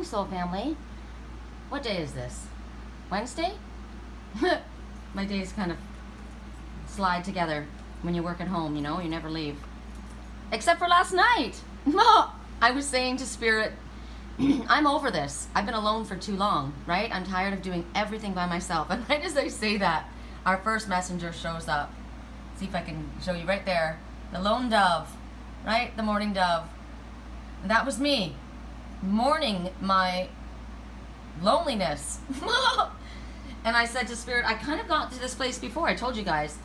Soul Family. What day is this? Wednesday? My days kind of slide together when you work at home, you know, you never leave. Except for last night. I was saying to Spirit, I'm over this. I've been alone for too long, right? I'm tired of doing everything by myself. And right as I say that, our first messenger shows up. See if I can show you right there. The lone dove, right? The morning dove. And that was me, mourning my loneliness. And I said to Spirit, I kind of got to this place before. I told you guys.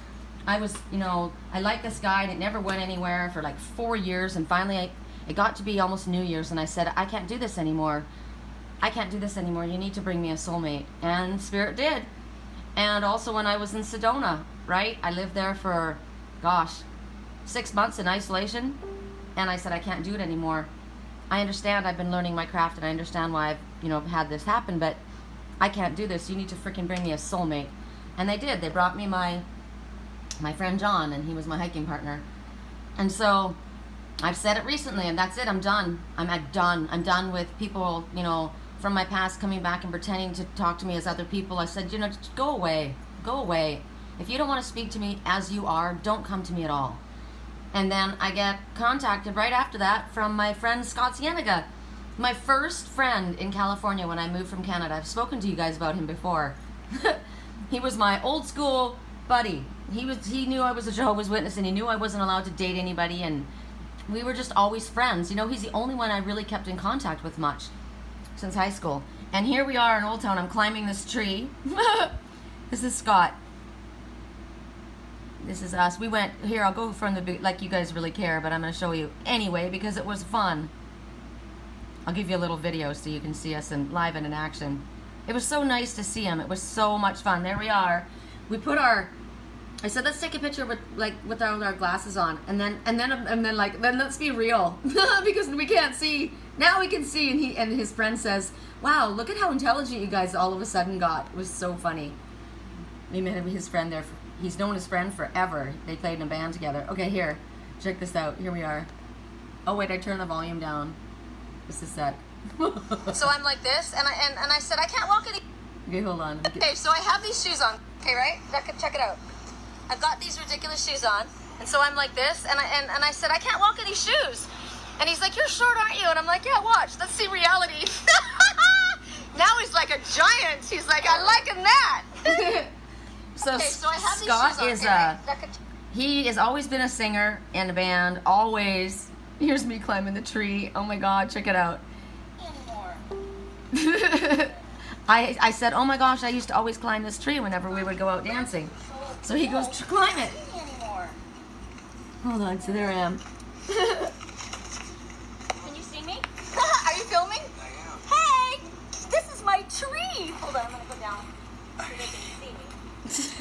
I was, you know, I liked this guy and it never went anywhere for like 4 years. And finally, it got to be almost New Year's and I said, I can't do this anymore. I can't do this anymore. You need to bring me a soulmate. And Spirit did. And also when I was in Sedona, right? I lived there for, gosh, 6 months in isolation. And I said, I can't do it anymore. I understand I've been learning my craft and I understand why I've, you know, had this happen, but I can't do this. You need to freaking bring me a soulmate. And they did. They brought me my friend John, and he was my hiking partner. And so I've said it recently, and that's it. I'm done. I'm done. I'm done with people, you know, from my past coming back and pretending to talk to me as other people. I said, you know, just go away. Go away. If you don't want to speak to me as you are, don't come to me at all. And then I get contacted right after that from my friend Scott Cienega, my first friend in California when I moved from Canada. I've spoken to you guys about him before. He was my old school buddy. He knew I was a Jehovah's Witness and he knew I wasn't allowed to date anybody, and we were just always friends. You know, he's the only one I really kept in contact with much since high school. And here we are in Old Town. I'm climbing this tree. This is Scott. This is us. We went here. I'll go from the like you guys really care, but I'm going to show you anyway because it was fun. I'll give you a little video so you can see us live and in action. It was so nice to see him. It was so much fun. There we are. We put our. I said, let's take a picture with our glasses on, and then let's be real because we can't see. Now we can see, and his friend says, "Wow, look at how intelligent you guys all of a sudden got." It was so funny. We met his friend there. He's known his friend forever. They played in a band together. Okay, here, check this out. Here we are. Oh wait, I turned the volume down. Just a sec. So I'm like this, and I said I can't walk any. Okay, hold on. Okay, so I have these shoes on. Okay, right? Check it out. I've got these ridiculous shoes on, and so I'm like this, and I said I can't walk in these shoes, and he's like, you're short, aren't you? And I'm like, yeah, watch, let's see reality. Now he's like a giant. He's like, I liking that. So, okay, so I have Scott these shoes on. He has always been a singer in a band, always. Here's me climbing the tree. Oh my God, check it out. I said, oh my gosh, I used to always climb this tree whenever we would go out dancing. So he goes, climb it. Hold on, so there I am. Can you see me? Are you filming? I am. Hey, this is my tree. Hold on, I'm gonna go down so they can see me. This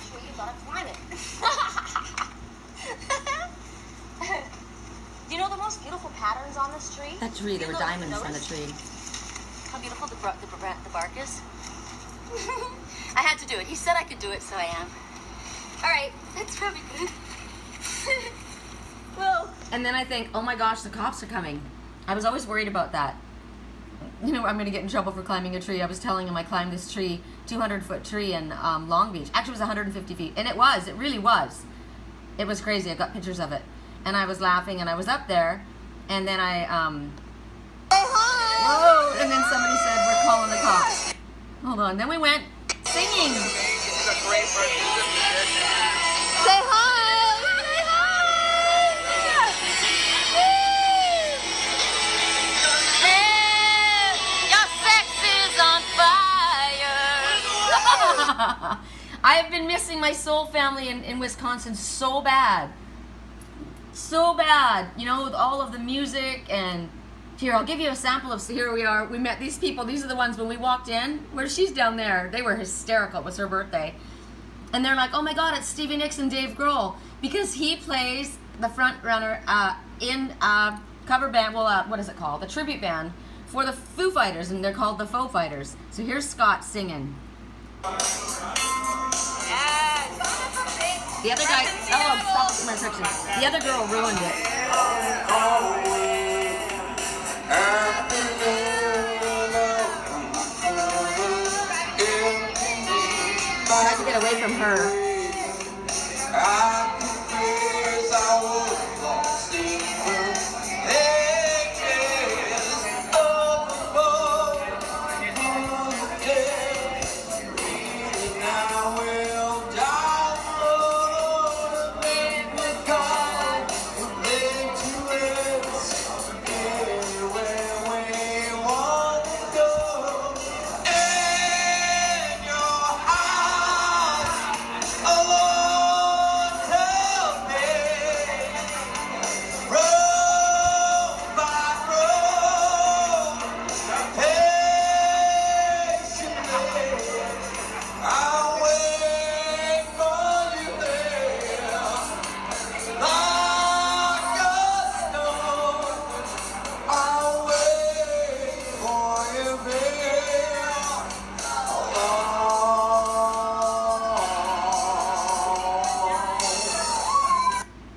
tree, you gotta climb it. Do you know the most beautiful patterns on this tree? That tree, there were diamonds on the tree. How beautiful the bark is. I had to do it. He said I could do it, so I am. All right, that's probably good. Well. And then I think, oh my gosh, the cops are coming. I was always worried about that. You know, I'm going to get in trouble for climbing a tree. I was telling him I climbed this tree, 200-foot tree in Long Beach. Actually, it was 150 feet. And it really was. It was crazy. I got pictures of it. And I was laughing, and I was up there. And then I, whoa, and then somebody said, we're calling the cops. Hold on. Then we went singing. Say hi. Say hi. Your sex is on fire. I have been missing my soul family in Wisconsin so bad. So bad. You know, with all of the music and... Here, I'll give you a sample of, so here we are. We met these people. These are the ones when we walked in. Where she's down there. They were hysterical. It was her birthday. And they're like, oh my God, it's Stevie Nicks and Dave Grohl. Because he plays the front runner in a cover band, well, what is it called? The tribute band for the Foo Fighters, and they're called the Faux Fighters. So here's Scott singing. Yes. The other guy, oh, stop with my section. The other girl ruined it. away from her.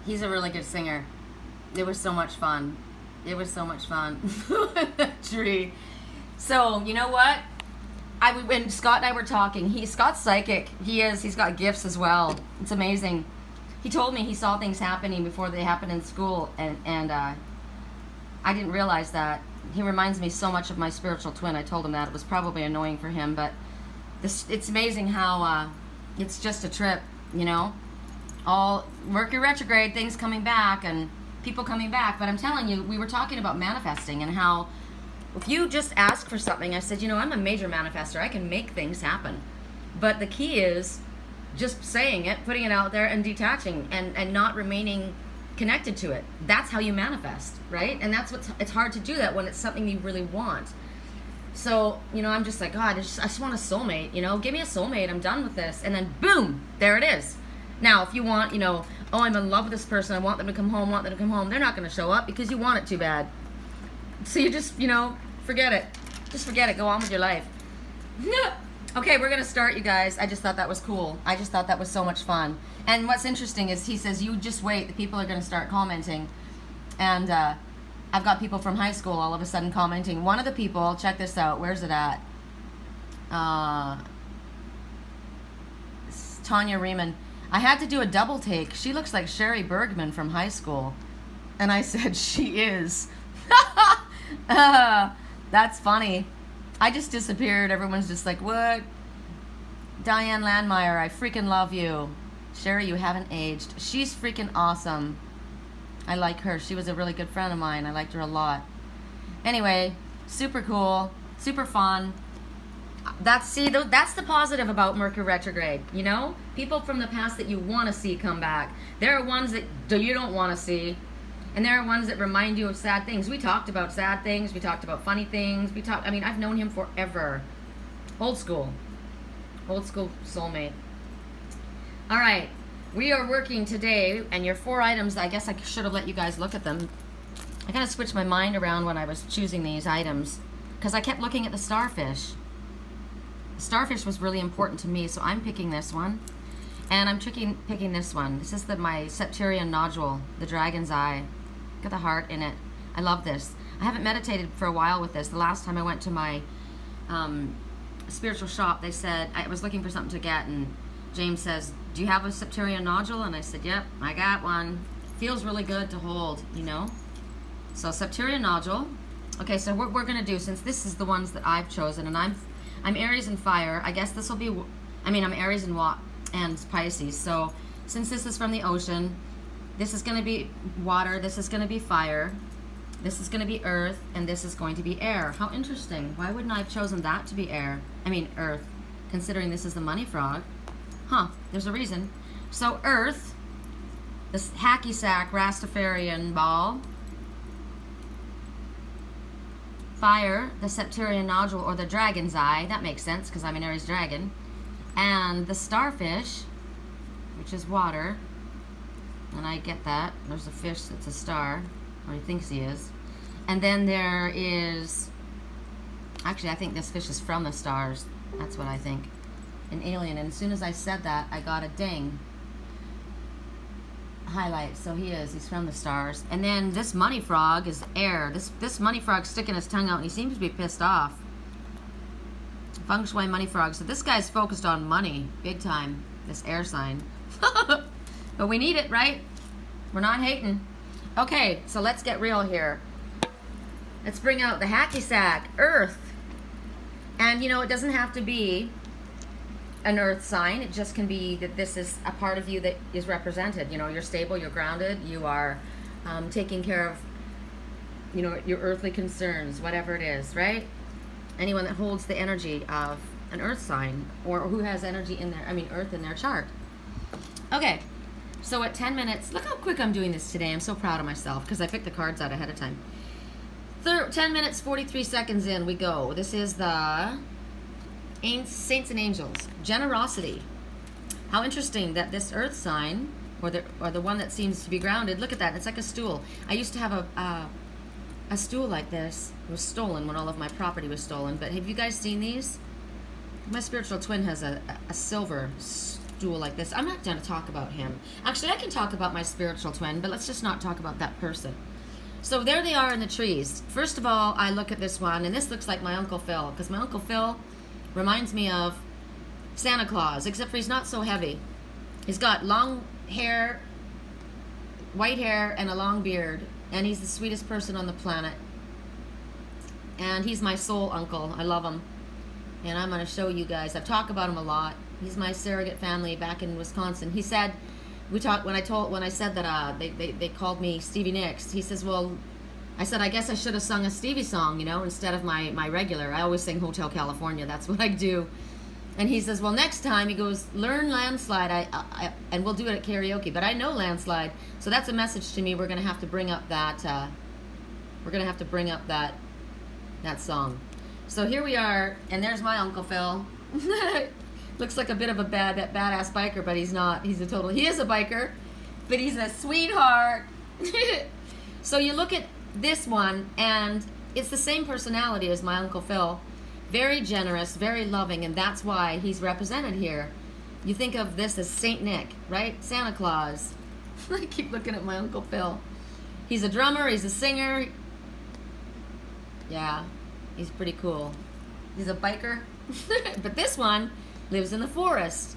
He's a really good singer. It was so much fun. It was so much fun. That tree. So, you know what? When Scott and I were talking, Scott's psychic. He's got gifts as well. It's amazing. He told me he saw things happening before they happened in school, and I didn't realize that. He reminds me so much of my spiritual twin. I told him that. It was probably annoying for him, but it's amazing how it's just a trip, you know? All Mercury retrograde, things coming back, and people coming back. But I'm telling you, we were talking about manifesting and how if you just ask for something, I said, you know, I'm a major manifester. I can make things happen. But the key is just saying it, putting it out there, and detaching and not remaining connected to it. That's how you manifest, right? And it's hard to do that when it's something you really want. So, you know, I'm just like, God, I just want a soulmate, you know, give me a soulmate. I'm done with this. And then boom, there it is. Now, if you want, you know, oh, I'm in love with this person, I want them to come home, they're not going to show up because you want it too bad. So you just, you know, forget it. Just forget it. Go on with your life. Okay, we're going to start, you guys. I just thought that was cool. I just thought that was so much fun. And what's interesting is he says, you just wait. The people are going to start commenting. And I've got people from high school all of a sudden commenting. One of the people, check this out. Where's it at? Tanya Riemann. I had to do a double take. She looks like Sherry Bergman from high school. And I said, she is. That's funny. I just disappeared. Everyone's just like, what? Diane Landmeyer, I freaking love you. Sherry, you haven't aged. She's freaking awesome. I like her. She was a really good friend of mine. I liked her a lot. Anyway, super cool. Super fun. That's the positive about Mercury retrograde, you know? People from the past that you want to see come back. There are ones that you don't want to see. And there are ones that remind you of sad things. We talked about sad things. We talked about funny things. I mean, I've known him forever. Old school. Old school soulmate. All right. We are working today, and your 4 items, I guess I should have let you guys look at them. I kind of switched my mind around when I was choosing these items because I kept looking at the starfish. Starfish was really important to me, so I'm picking this one. And I'm picking this one. This is my Septarian Nodule, the dragon's eye. Got the heart in it. I love this. I haven't meditated for a while with this. The last time I went to my spiritual shop, they said, I was looking for something to get, and James says, do you have a Septarian Nodule? And I said, yep, I got one. Feels really good to hold, you know? So Septarian Nodule. Okay, so what we're going to do, since this is the ones that I've chosen, and I'm Aries and fire, I guess this will be, I'm Aries and Pisces. So since this is from the ocean, this is going to be water, this is going to be fire, this is going to be earth, and this is going to be air. How interesting. Why wouldn't I have chosen that to be earth, considering this is the Moneyfrog? Huh, there's a reason. So earth, this Hackeysack Rastafarian ball. Fire, the Septarian Nodule, or the dragon's eye. That makes sense because I'm an Aries dragon. And the starfish, which is water. And I get that. There's a fish that's a star, or he thinks he is. And then there is, actually I think this fish is from the stars. That's what I think. An alien. And as soon as I said that, I got a ding. Highlight. So he's from the stars. And then this Moneyfrog is air. This Moneyfrog's sticking his tongue out, and he seems to be pissed off. Feng Shui Moneyfrog. So this guy's focused on money, big time. this air sign. But we need it, right? We're not hating. Okay, so let's get real here. Let's bring out the Hackeysack, Earth. And you know, it doesn't have to be an Earth sign. It just can be that this is a part of you that is represented. You know, you're stable, you're grounded, you are taking care of, you know, your earthly concerns, whatever it is, right? Anyone that holds the energy of an Earth sign, or who has energy in their, Earth in their chart. Okay, so at 10 minutes, look how quick I'm doing this today. I'm so proud of myself because I picked the cards out ahead of time. 10 minutes, 43 seconds in, we go. This is the Saints and Angels. Generosity. How interesting that this Earth sign, or the one that seems to be grounded, look at that, it's like a stool. I used to have a stool like this. It was stolen when all of my property was stolen, but have you guys seen these? My spiritual twin has a silver stool like this. I'm not going to talk about him. Actually, I can talk about my spiritual twin, but let's just not talk about that person. So there they are in the trees. First of all, I look at this one, and this looks like my Uncle Phil, because my Uncle Phil reminds me of Santa Claus, except for he's not so heavy. He's got long hair, white hair, and a long beard, and he's the sweetest person on the planet. And he's my soul uncle. I love him. And I'm going to show you guys. I've talked about him a lot. He's my surrogate family back in Wisconsin. He said, when I said that they called me Stevie Nicks, he says, well, I said, I guess I should have sung a Stevie song, you know, instead of my regular. I always sing Hotel California. That's what I do. And he says, well, next time, he goes, learn Landslide, and we'll do it at karaoke. But I know Landslide, so that's a message to me. We're going to have to bring up that. That song. So here we are, and there's my Uncle Phil. Looks like a bit of a badass biker, but he's not. He is a biker, but he's a sweetheart. So you look at this one, and it's the same personality as my Uncle Phil. Very generous, very loving, and that's why he's represented here. You think of this as Saint Nick, right? Santa Claus. I keep looking at my Uncle Phil. He's a drummer, he's a singer. Yeah, he's pretty cool. He's a biker. But this one lives in the forest.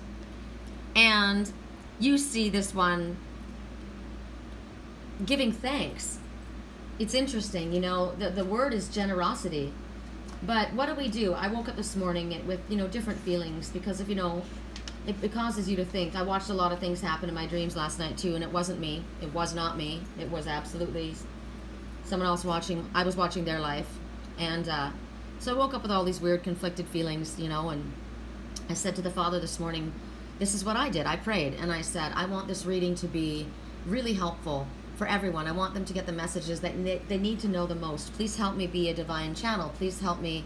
And you see this one giving thanks. It's interesting, you know, the word is generosity. But what do? I woke up this morning with, you know, different feelings because of, you know, it causes you to think. I watched a lot of things happen in my dreams last night too, and it wasn't me. It was not me. It was absolutely someone else watching. I was watching their life. And so I woke up with all these weird conflicted feelings, you know, and I said to the Father this morning, this is what I did. I prayed, and I said, I want this reading to be really helpful for everyone. I want them to get the messages that they need to know the most. Please help me be a divine channel. Please help me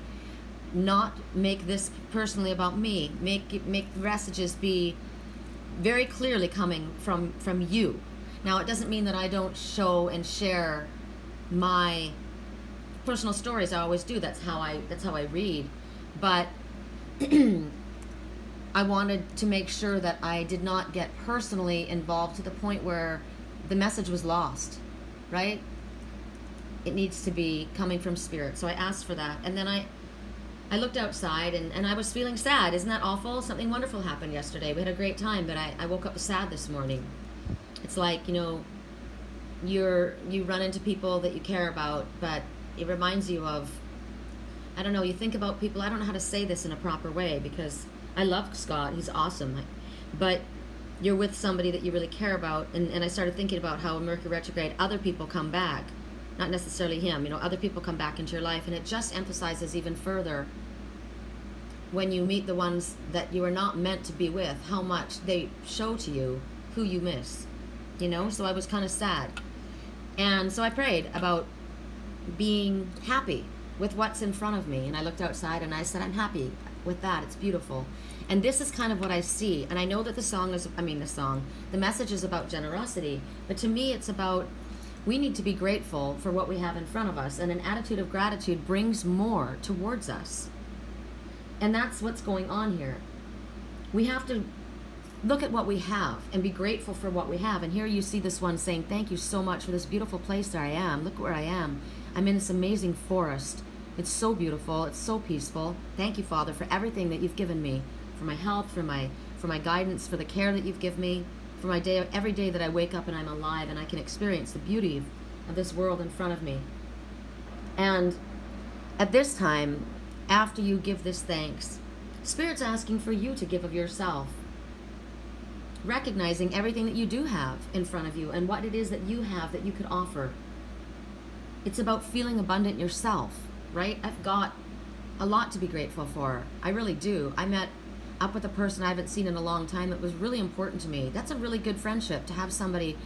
not make this personally about me. Make messages be very clearly coming from you. Now, it doesn't mean that I don't show and share my personal stories. I always do. That's how I read. But I wanted to make sure that I did not get personally involved to the point where the message was lost, right? It needs to be coming from spirit. So I asked for that. And then I looked outside and I was feeling sad. Isn't that awful? Something wonderful happened yesterday. We had a great time, but I woke up sad this morning. It's like, you know, you run into people that you care about, but it reminds you of, I don't know, you think about people. I don't know how to say this in a proper way because I love Scott. He's awesome. But you're with somebody that you really care about, and I started thinking about how in Mercury retrograde, other people come back, not necessarily him, you know, other people come back into your life, and it just emphasizes even further when you meet the ones that you are not meant to be with, how much they show to you who you miss, you know. So I was kind of sad, and so I prayed about being happy with what's in front of me, and I looked outside and I said, I'm happy with that. It's beautiful. And this is kind of what I see. And I know that the message is about generosity, but to me it's about, we need to be grateful for what we have in front of us, and an attitude of gratitude brings more towards us. And that's what's going on here. We have to look at what we have and be grateful for what we have. And here you see this one saying, thank you so much for this beautiful place that I am. Look where I am. I'm in this amazing forest. It's so beautiful. It's so peaceful. Thank you, Father, for everything that you've given me, for my health, for my for my guidance, for the care that you've given me, for my day, every day that I wake up and I'm alive and I can experience the beauty of this world in front of me. And at this time, after you give this thanks, Spirit's asking for you to give of yourself, recognizing everything that you do have in front of you and what it is that you have that you could offer. It's about feeling abundant yourself, right? I've got a lot to be grateful for. I really do. I met up with a person I haven't seen in a long time that was really important to me. That's a really good friendship, to have somebody,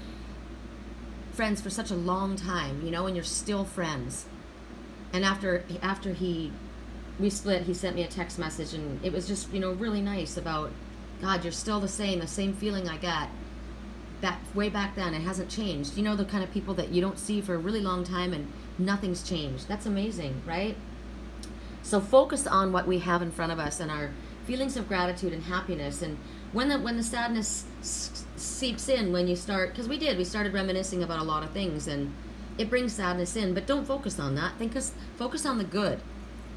friends for such a long time, you know, and you're still friends. And after we split, he sent me a text message, and it was just, you know, really nice about, God, you're still the same feeling I got way back then. It hasn't changed. You know, the kind of people that you don't see for a really long time and nothing's changed. That's amazing, right? So focus on what we have in front of us and our feelings of gratitude and happiness. And when the sadness seeps in, when you start, because we started reminiscing about a lot of things, and it brings sadness in, but don't focus on that. Focus on the good,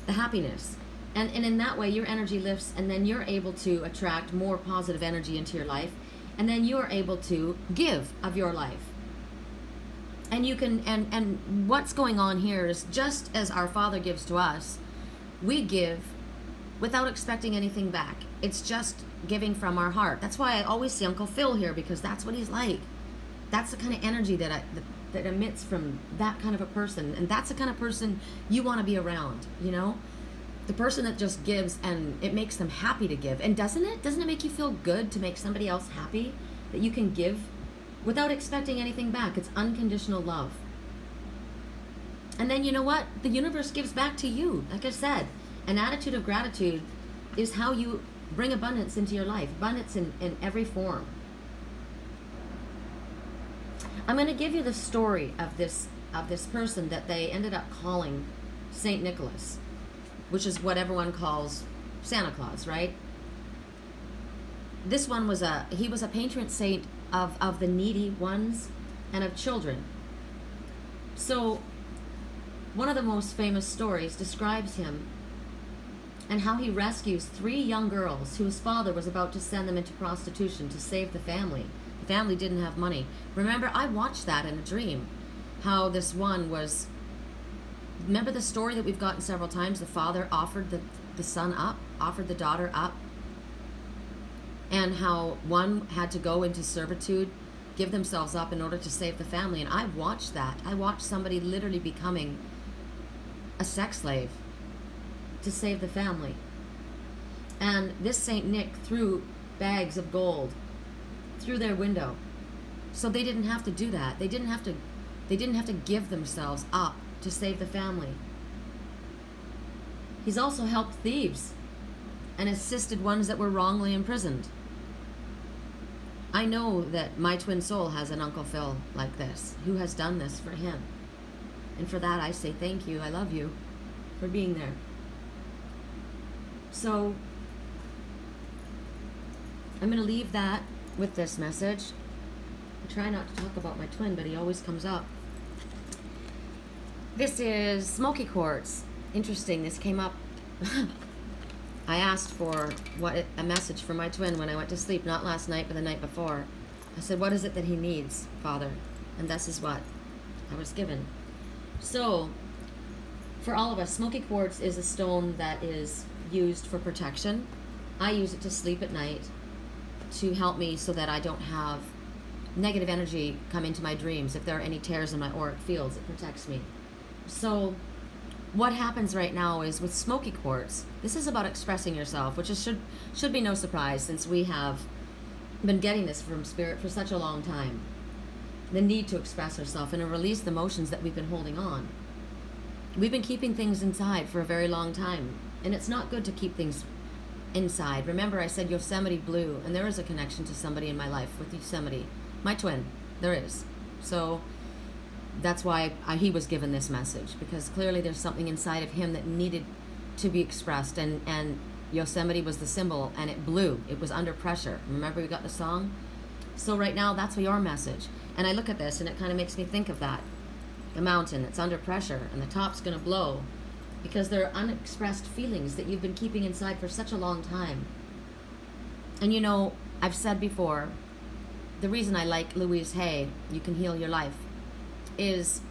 the happiness. And in that way, your energy lifts, and then you're able to attract more positive energy into your life, and then you're able to give of your life. And you can, and what's going on here is, just as our Father gives to us, we give without expecting anything back. It's just giving from our heart. That's why I always see Uncle Phil here, because that's what he's like. That's the kind of energy that emits from that kind of a person, and that's the kind of person you want to be around, you know? The person that just gives, and it makes them happy to give. And doesn't it make you feel good to make somebody else happy, that you can give without expecting anything back? It's unconditional love. And then, you know what? The universe gives back to you. Like I said, an attitude of gratitude is how you bring abundance into your life. Abundance in every form. I'm going to give you the story of this person that they ended up calling Saint Nicholas, which is what everyone calls Santa Claus, right? This one was a patron saint of the needy ones and of children. So one of the most famous stories describes him and how he rescues 3 young girls whose father was about to send them into prostitution to save the family. The family didn't have money. Remember, I watched that in a dream, how this one was, remember the story that we've gotten several times? The father offered the son up, offered the daughter up, and how one had to go into servitude, give themselves up in order to save the family. And I watched that. I watched somebody literally becoming a sex slave to save the family. And this Saint Nick threw bags of gold through their window, so they didn't have to do that. They didn't have to give themselves up to save the family. He's also helped thieves and assisted ones that were wrongly imprisoned. I know that my twin soul has an Uncle Phil like this, who has done this for him. And for that I say thank you. I love you for being there. So I'm going to leave that with this message. I try not to talk about my twin, but he always comes up. This is Smoky Quartz. Interesting, this came up. I asked for a message for my twin when I went to sleep, not last night, but the night before. I said, what is it that he needs, Father? And this is what I was given. So, for all of us, Smoky Quartz is a stone that is used for protection. I use it to sleep at night, to help me so that I don't have negative energy come into my dreams. If there are any tears in my auric fields, it protects me. So what happens right now is with Smoky Quartz, this is about expressing yourself, which is, should be no surprise, since we have been getting this from Spirit for such a long time. The need to express ourselves and to release the emotions that we've been holding on. We've been keeping things inside for a very long time, and it's not good to keep things inside. Remember, I said Yosemite Blue, and there is a connection to somebody in my life with Yosemite. My twin, there is. So that's why he was given this message, because clearly there's something inside of him that needed to be expressed, and Yosemite was the symbol, and it blew. It was under pressure. Remember we got the song? So right now, that's your message. And I look at this, and it kind of makes me think of that. A mountain that's under pressure, and the top's going to blow, because there are unexpressed feelings that you've been keeping inside for such a long time. And you know, I've said before, the reason I like Louise Hay, You Can Heal Your Life, is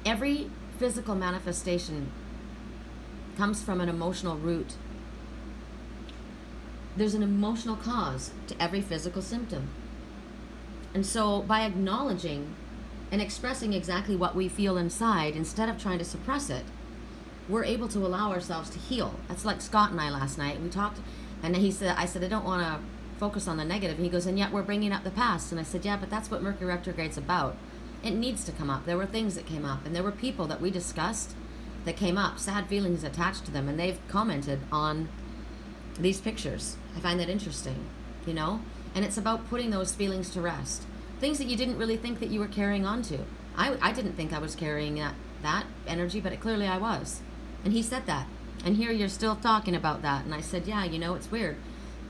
every physical manifestation comes from an emotional root. There's an emotional cause to every physical symptom. And so by acknowledging and expressing exactly what we feel inside, instead of trying to suppress it, we're able to allow ourselves to heal. That's like Scott and I last night. We talked, and I said, I don't want to focus on the negative. And he goes, and yet we're bringing up the past. And I said, yeah, but that's what Mercury retrograde's about. It needs to come up. There were things that came up, and there were people that we discussed that came up, sad feelings attached to them, and they've commented on these pictures. I find that interesting, you know? And it's about putting those feelings to rest. Things that you didn't really think that you were carrying on to. I didn't think I was carrying that energy, but clearly I was. And he said that. And here you're still talking about that. And I said, yeah, you know, it's weird.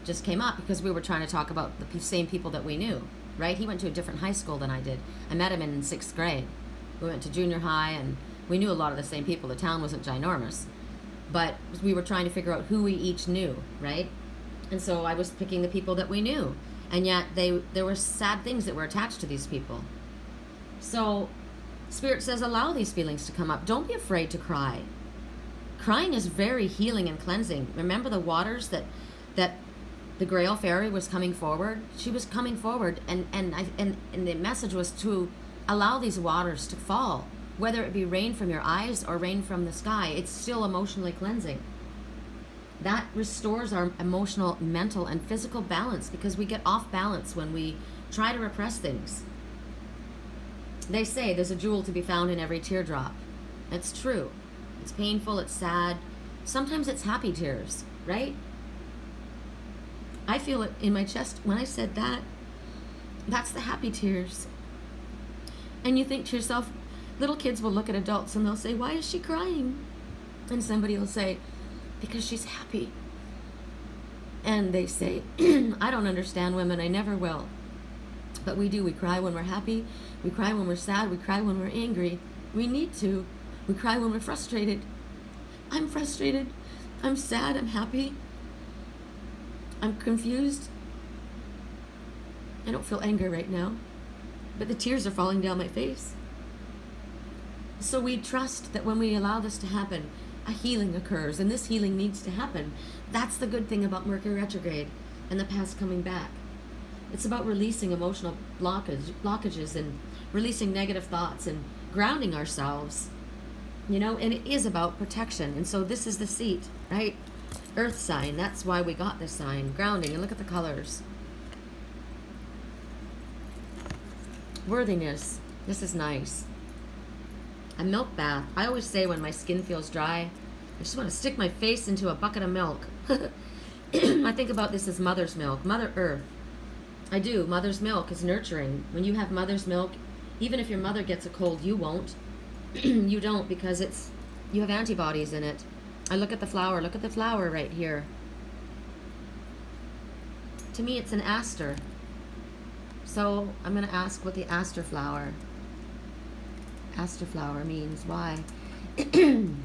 It just came up because we were trying to talk about the same people that we knew, right? He went to a different high school than I did. I met him in 6th grade. We went to junior high, and we knew a lot of the same people. The town wasn't ginormous. But we were trying to figure out who we each knew, right? And so I was picking the people that we knew. And yet there were sad things that were attached to these people. So Spirit says, allow these feelings to come up. Don't be afraid to cry. Crying is very healing and cleansing. Remember the waters that the Grail Fairy was coming forward? She was coming forward, and the message was to allow these waters to fall. Whether it be rain from your eyes or rain from the sky, it's still emotionally cleansing. That restores our emotional, mental, and physical balance, because we get off balance when we try to repress things. They say there's a jewel to be found in every teardrop. It's true. It's painful, it's sad. Sometimes it's happy tears, right? I feel it in my chest when I said that. That's the happy tears. And you think to yourself, little kids will look at adults and they'll say, why is she crying? And somebody will say, because she's happy. And they say, I don't understand women, I never will. But we do. We cry when we're happy. We cry when we're sad. We cry when we're angry. We need to. We cry when we're frustrated. I'm frustrated. I'm sad. I'm happy. I'm confused. I don't feel anger right now, but the tears are falling down my face. So we trust that when we allow this to happen, a healing occurs, and this healing needs to happen. That's the good thing about Mercury retrograde and the past coming back. It's about releasing emotional blockages and releasing negative thoughts and grounding ourselves, you know, and it is about protection. And so this is the seat, right? Earth sign. That's why we got this sign. Grounding. And look at the colors. Worthiness. This is nice. A milk bath. I always say when my skin feels dry, I just want to stick my face into a bucket of milk. I think about this as mother's milk, Mother Earth. I do. Mother's milk is nurturing. When you have mother's milk, even if your mother gets a cold, you won't. You don't, because you have antibodies in it. I look at the flower. Look at the flower right here. To me, it's an aster. So I'm going to ask what the aster flower means. Why? And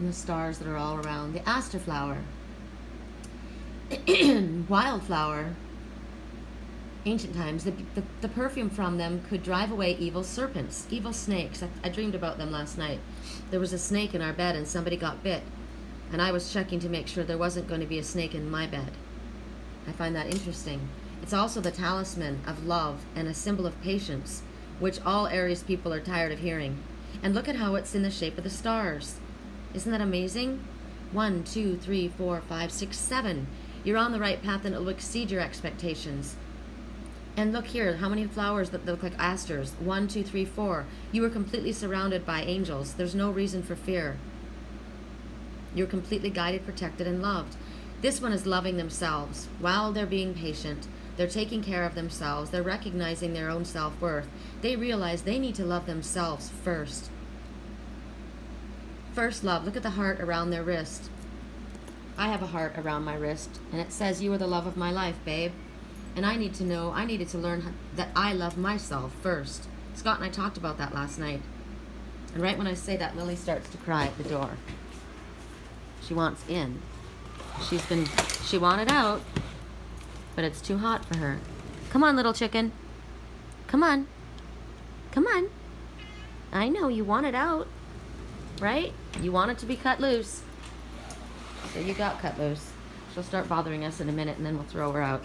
the stars that are all around. The aster flower. Wildflower. Ancient times, the perfume from them could drive away evil serpents, evil snakes. I dreamed about them last night. There was a snake in our bed and somebody got bit. And I was checking to make sure there wasn't going to be a snake in my bed. I find that interesting. It's also the talisman of love and a symbol of patience, which all Aries people are tired of hearing. And look at how it's in the shape of the stars. Isn't that amazing? 1, 2, 3, 4, 5, 6, 7. You're on the right path and it will exceed your expectations. And look here, how many flowers that look like asters? 1, 2, 3, 4. You are completely surrounded by angels. There's no reason for fear. You're completely guided, protected, and loved. This one is loving themselves. While they're being patient, they're taking care of themselves. They're recognizing their own self-worth. They realize they need to love themselves first. First love. Look at the heart around their wrist. I have a heart around my wrist, and it says, you are the love of my life, babe. And I needed to learn that I love myself first. Scott and I talked about that last night. And right when I say that, Lily starts to cry at the door. She wants in. She wanted out, but it's too hot for her. Come on, little chicken. Come on. Come on. I know you want it out, right? You want it to be cut loose. So you got cut loose. She'll start bothering us in a minute, and then we'll throw her out.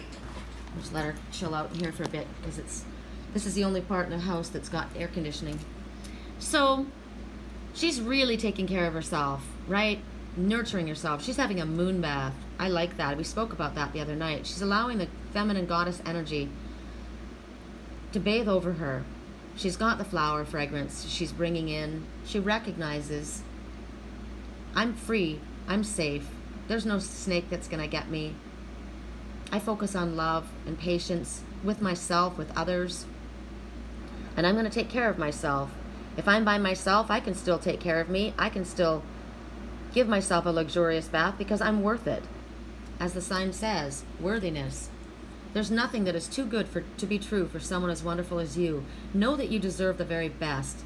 Just let her chill out here for a bit, because this is the only part in the house that's got air conditioning. So she's really taking care of herself, right? Nurturing herself. She's having a moon bath. I like that. We spoke about that the other night. She's allowing the feminine goddess energy to bathe over her. She's got the flower fragrance she's bringing in. She recognizes, I'm free. I'm safe. There's no snake that's going to get me. I focus on love and patience with myself, with others. And I'm going to take care of myself. If I'm by myself, I can still take care of me. I can still give myself a luxurious bath because I'm worth it. As the sign says, worthiness. There's nothing that is too good to be true for someone as wonderful as you. Know that you deserve the very best.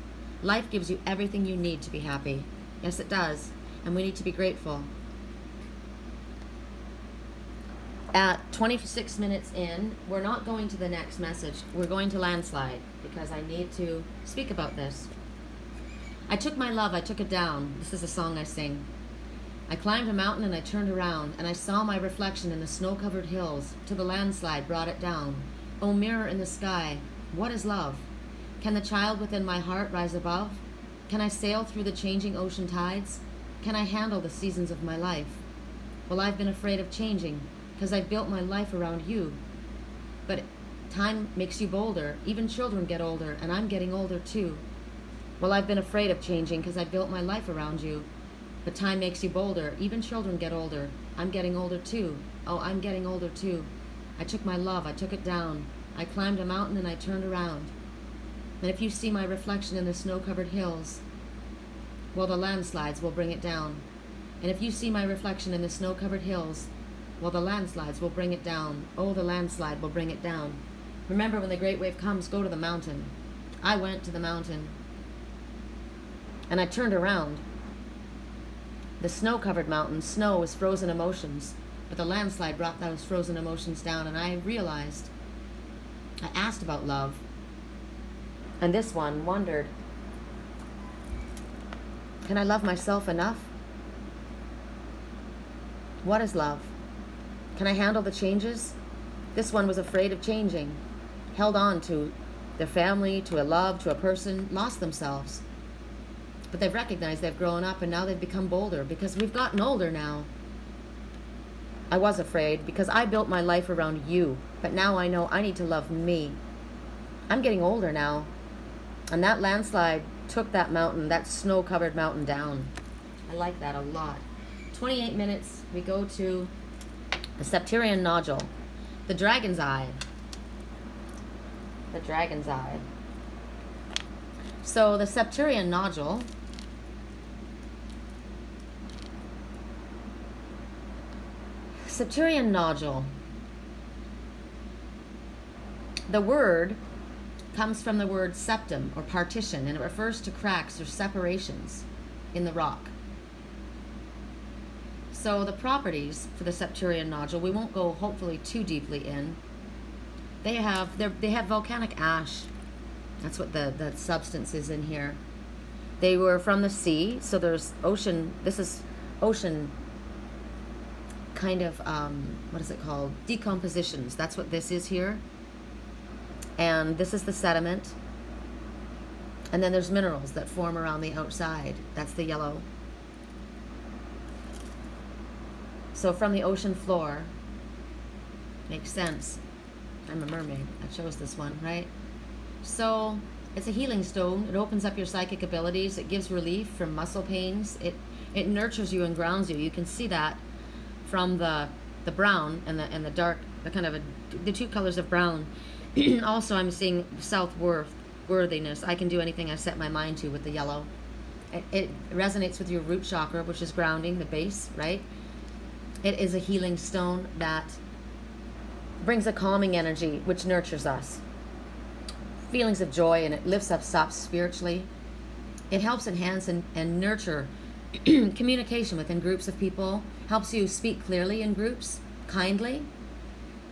Life gives you everything you need to be happy. Yes, it does. And we need to be grateful. At 26 minutes in, we're not going to the next message. We're going to landslide because I need to speak about this. I took my love, I took it down. This is a song I sing. I climbed a mountain and I turned around, and I saw my reflection in the snow-covered hills, till the landslide brought it down. O mirror in the sky, what is love? Can the child within my heart rise above? Can I sail through the changing ocean tides? Can I handle the seasons of my life? Well, I've been afraid of changing, because I've built my life around you. But time makes you bolder. Even children get older, and I'm getting older too. Well, I've been afraid of changing, because I built my life around you. But time makes you bolder. Even children get older. I'm getting older too. Oh, I'm getting older too. I took my love, I took it down. I climbed a mountain and I turned around. And if you see my reflection in the snow-covered hills, well, the landslides will bring it down. And if you see my reflection in the snow-covered hills, well, the landslides will bring it down. Oh, the landslide will bring it down. Remember, when the great wave comes, go to the mountain. I went to the mountain. And I turned around. The snow-covered mountain, snow is frozen emotions, but the landslide brought those frozen emotions down, and I realized, I asked about love, and this one wondered, can I love myself enough? What is love? Can I handle the changes? This one was afraid of changing, held on to their family, to a love, to a person, lost themselves. But they've recognized they've grown up, and now they've become bolder because we've gotten older now. I was afraid because I built my life around you, but now I know I need to love me. I'm getting older now, and that landslide took that mountain, that snow-covered mountain down. I like that a lot. 28 minutes, we go to the Septarian Nodule, the Dragon's Eye. The Dragon's Eye. So the Septarian Nodule the word comes from the word septum or partition, and it refers to cracks or separations in the rock. So the properties for the Septarian Nodule, we won't go hopefully too deeply in. They have volcanic ash. That's what the substance is in here. They were from the sea, so there's ocean. This is ocean kind of, what is it called? Decompositions. That's what this is here. And this is the sediment. And then there's minerals that form around the outside. That's the yellow. So from the ocean floor, makes sense. I'm a mermaid. I chose this one, right? So it's a healing stone. It opens up your psychic abilities. It gives relief from muscle pains. It nurtures you and grounds you. You can see that from the brown and the dark, the two colors of brown. Also, I'm seeing worthiness. I can do anything I set my mind to with the yellow. It resonates with your root chakra, which is grounding, the base, right? It is a healing stone that brings a calming energy, which nurtures us. Feelings of joy, and it lifts us up spiritually. It helps enhance and nurture Communication within groups of people helps you speak clearly in groups, kindly.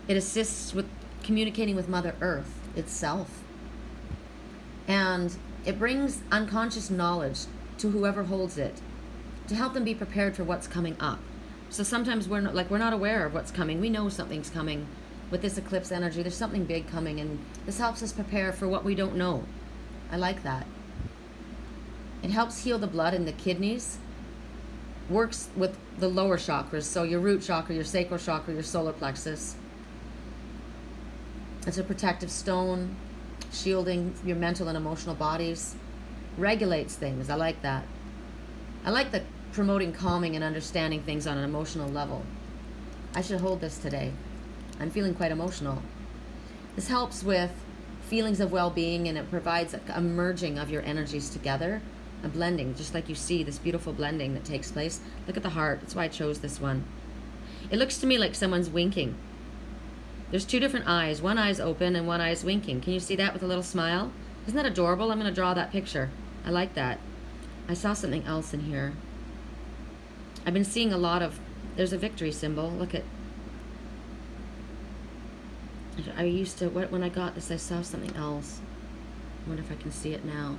It assists with communicating with Mother Earth itself. And it brings unconscious knowledge to whoever holds it to help them be prepared for what's coming up. So sometimes we're not aware of what's coming. We know something's coming with this eclipse energy. There's something big coming, and this helps us prepare for what we don't know. I like that. It helps heal the blood in the kidneys. Works with the lower chakras, so your root chakra, your sacral chakra, your solar plexus. It's a protective stone, shielding your mental and emotional bodies. Regulates things. I like that. I like the promoting calming and understanding things on an emotional level. I should hold this today. I'm feeling quite emotional. This helps with feelings of well-being, and it provides a merging of your energies together, a blending, just like you see this beautiful blending that takes place. Look at the heart. That's why I chose this one. It looks to me like someone's winking. There's two different eyes. One eye's open and one eye's winking. Can you see that with a little smile? Isn't that adorable? I'm going to draw that picture. I like that. I saw something else in here. I've been seeing a lot of, there's a victory symbol. Look at, I used to, when I got this, I saw something else. I wonder if I can see it now.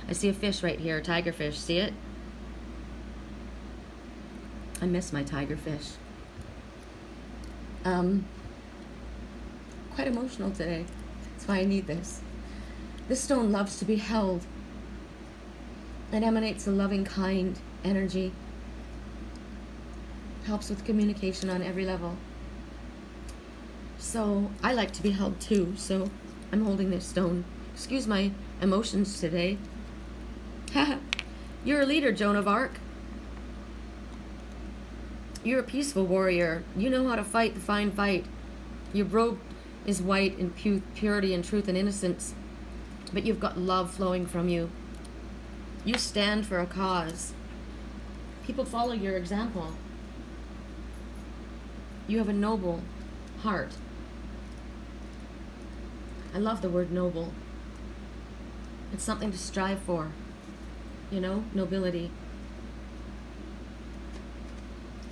I see a fish right here, a tiger fish. See it? I miss my tiger fish. Quite emotional today. That's why I need this. This stone loves to be held. It emanates a loving, kind energy. Helps with communication on every level. So I like to be held too, so I'm holding this stone. Excuse my emotions today. You're a leader, Joan of Arc. You're a peaceful warrior. You know how to fight the fine fight. Your robe is white in purity and truth and innocence, but you've got love flowing from you. You stand for a cause. People follow your example. You have a noble heart. I love the word noble. It's something to strive for. You know, nobility.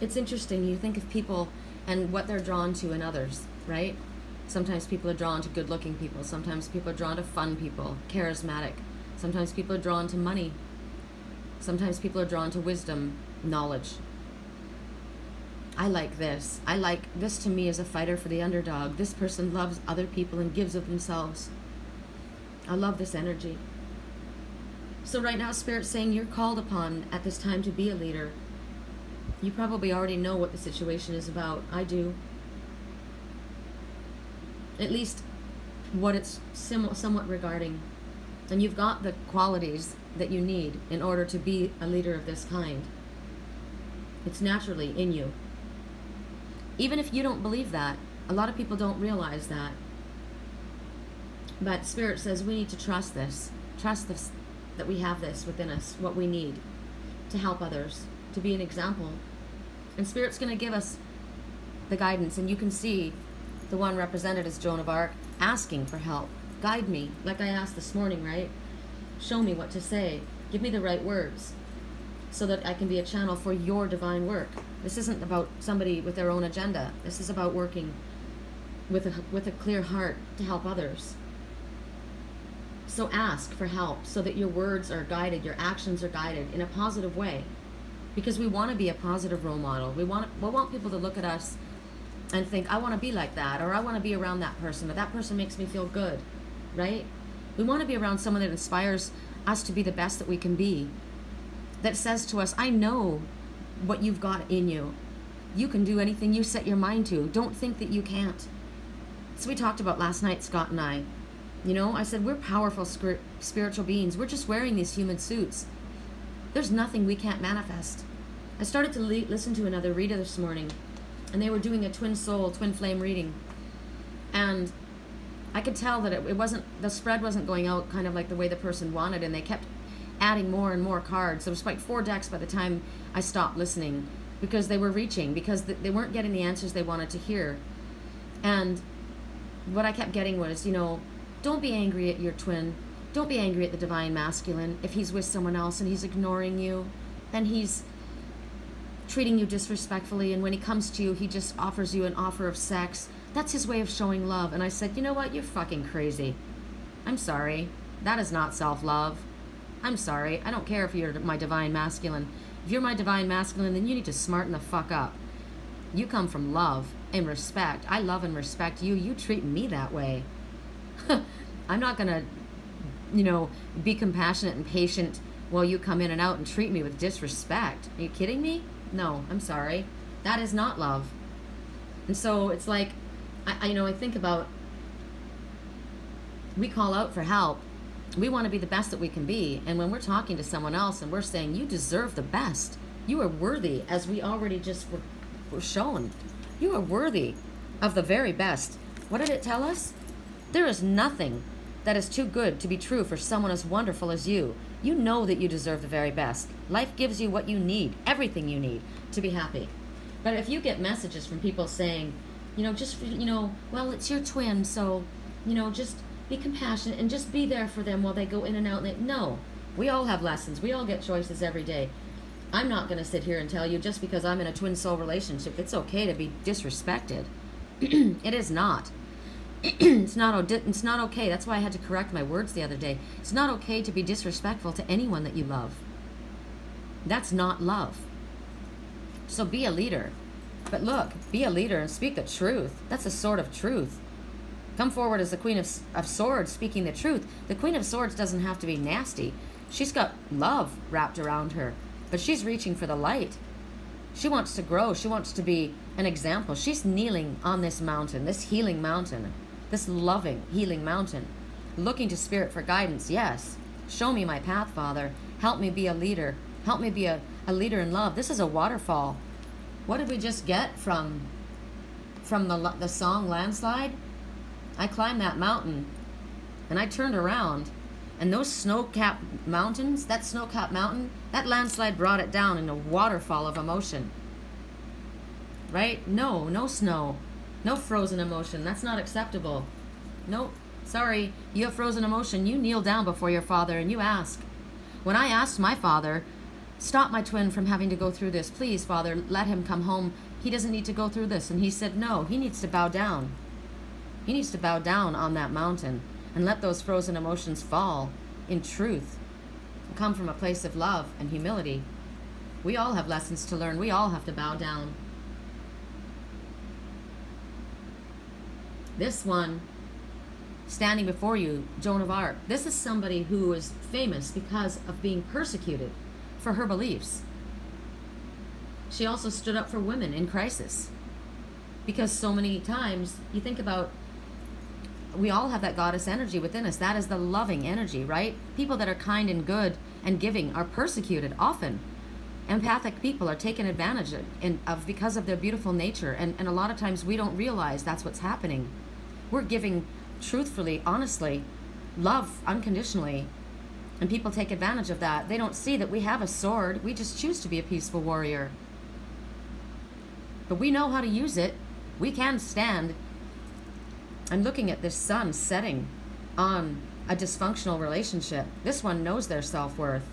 It's interesting, you think of people and what they're drawn to in others, right? Sometimes people are drawn to good-looking people. Sometimes people are drawn to fun people, charismatic. Sometimes people are drawn to money. Sometimes people are drawn to wisdom, knowledge. I like this. I like this to me as a fighter for the underdog. This person loves other people and gives of themselves. I love this energy. So right now, Spirit's saying you're called upon at this time to be a leader. You probably already know what the situation is about. I do. At least what it's somewhat regarding. And you've got the qualities that you need in order to be a leader of this kind. It's naturally in you. Even if you don't believe that, a lot of people don't realize that. But Spirit says we need to trust this. Trust this, that we have this within us, what we need to help others, to be an example. And Spirit's going to give us the guidance. And you can see the one represented as Joan of Arc asking for help. Guide me, like I asked this morning, right? Show me what to say. Give me the right words so that I can be a channel for your divine work. This isn't about somebody with their own agenda. This is about working with a clear heart to help others. So ask for help so that your words are guided, your actions are guided in a positive way. Because we want to be a positive role model. We want people to look at us and think, I want to be like that, or I want to be around that person, or that person makes me feel good, right? We want to be around someone that inspires us to be the best that we can be, that says to us, I know what you've got in you. You can do anything you set your mind to. Don't think that you can't. So we talked about last night, Scott and I. You know, I said, we're powerful spiritual beings. We're just wearing these human suits. There's nothing we can't manifest. I started to listen to another reader this morning, and they were doing a twin soul, twin flame reading. And I could tell that it wasn't, the spread wasn't going out kind of like the way the person wanted, and they kept adding more and more cards. There was like 4 decks by the time I stopped listening, because they were reaching, because they weren't getting the answers they wanted to hear. And what I kept getting was, you know, don't be angry at your twin. Don't be angry at the divine masculine if he's with someone else and he's ignoring you. and he's treating you disrespectfully, and when he comes to you, he just offers you an offer of sex. That's his way of showing love. And I said, you know what? You're fucking crazy. I'm sorry. That is not self-love. I'm sorry. I don't care if you're my divine masculine. If you're my divine masculine, then you need to smarten the fuck up. You come from love and respect. I love and respect you. You treat me that way. I'm not going to, be compassionate and patient while you come in and out and treat me with disrespect. Are you kidding me? No, I'm sorry. That is not love. And so it's like, I think about, we call out for help. We want to be the best that we can be. And when we're talking to someone else and we're saying, you deserve the best, you are worthy, as we already just were shown. You are worthy of the very best. What did it tell us? There is nothing that is too good to be true for someone as wonderful as you. You know that you deserve the very best. Life gives you what you need, everything you need to be happy. But if you get messages from people saying, well, it's your twin, so, just be compassionate and just be there for them while they go in and out. No, we all have lessons. We all get choices every day. I'm not going to sit here and tell you just because I'm in a twin soul relationship, it's okay to be disrespected. It is not. It's not okay. That's why I had to correct my words the other day. It's not okay to be disrespectful to anyone that you love. That's not love. So be a leader. But look, be a leader and speak the truth. That's a sword of truth. Come forward as the Queen of Swords speaking the truth. The Queen of Swords doesn't have to be nasty. She's got love wrapped around her. But she's reaching for the light. She wants to grow. She wants to be an example. She's kneeling on this mountain, this healing mountain, this loving, healing mountain, looking to Spirit for guidance. Yes. Show me my path, Father. Help me be a leader. Help me be a leader in love. This is a waterfall. What did we just get from the song Landslide? I climbed that mountain, and I turned around, and those snow-capped mountains, that snow-capped mountain, that landslide brought it down in a waterfall of emotion. Right? No snow. No frozen emotion. That's not acceptable. Nope. Sorry. You have frozen emotion. You kneel down before your Father and you ask. When I asked my Father, stop my twin from having to go through this. Please, Father, let him come home. He doesn't need to go through this. And he said, no, he needs to bow down. He needs to bow down on that mountain and let those frozen emotions fall in truth and come from a place of love and humility. We all have lessons to learn. We all have to bow down. This one, standing before you, Joan of Arc, this is somebody who is famous because of being persecuted for her beliefs. She also stood up for women in crisis. Because so many times, you think about, we all have that goddess energy within us. That is the loving energy, right? People that are kind and good and giving are persecuted often. Empathic people are taken advantage of because of their beautiful nature. And a lot of times we don't realize that's what's happening. We're giving truthfully, honestly, love unconditionally. And people take advantage of that. They don't see that we have a sword. We just choose to be a peaceful warrior. But we know how to use it. We can stand. I'm looking at this sun setting on a dysfunctional relationship. This one knows their self-worth.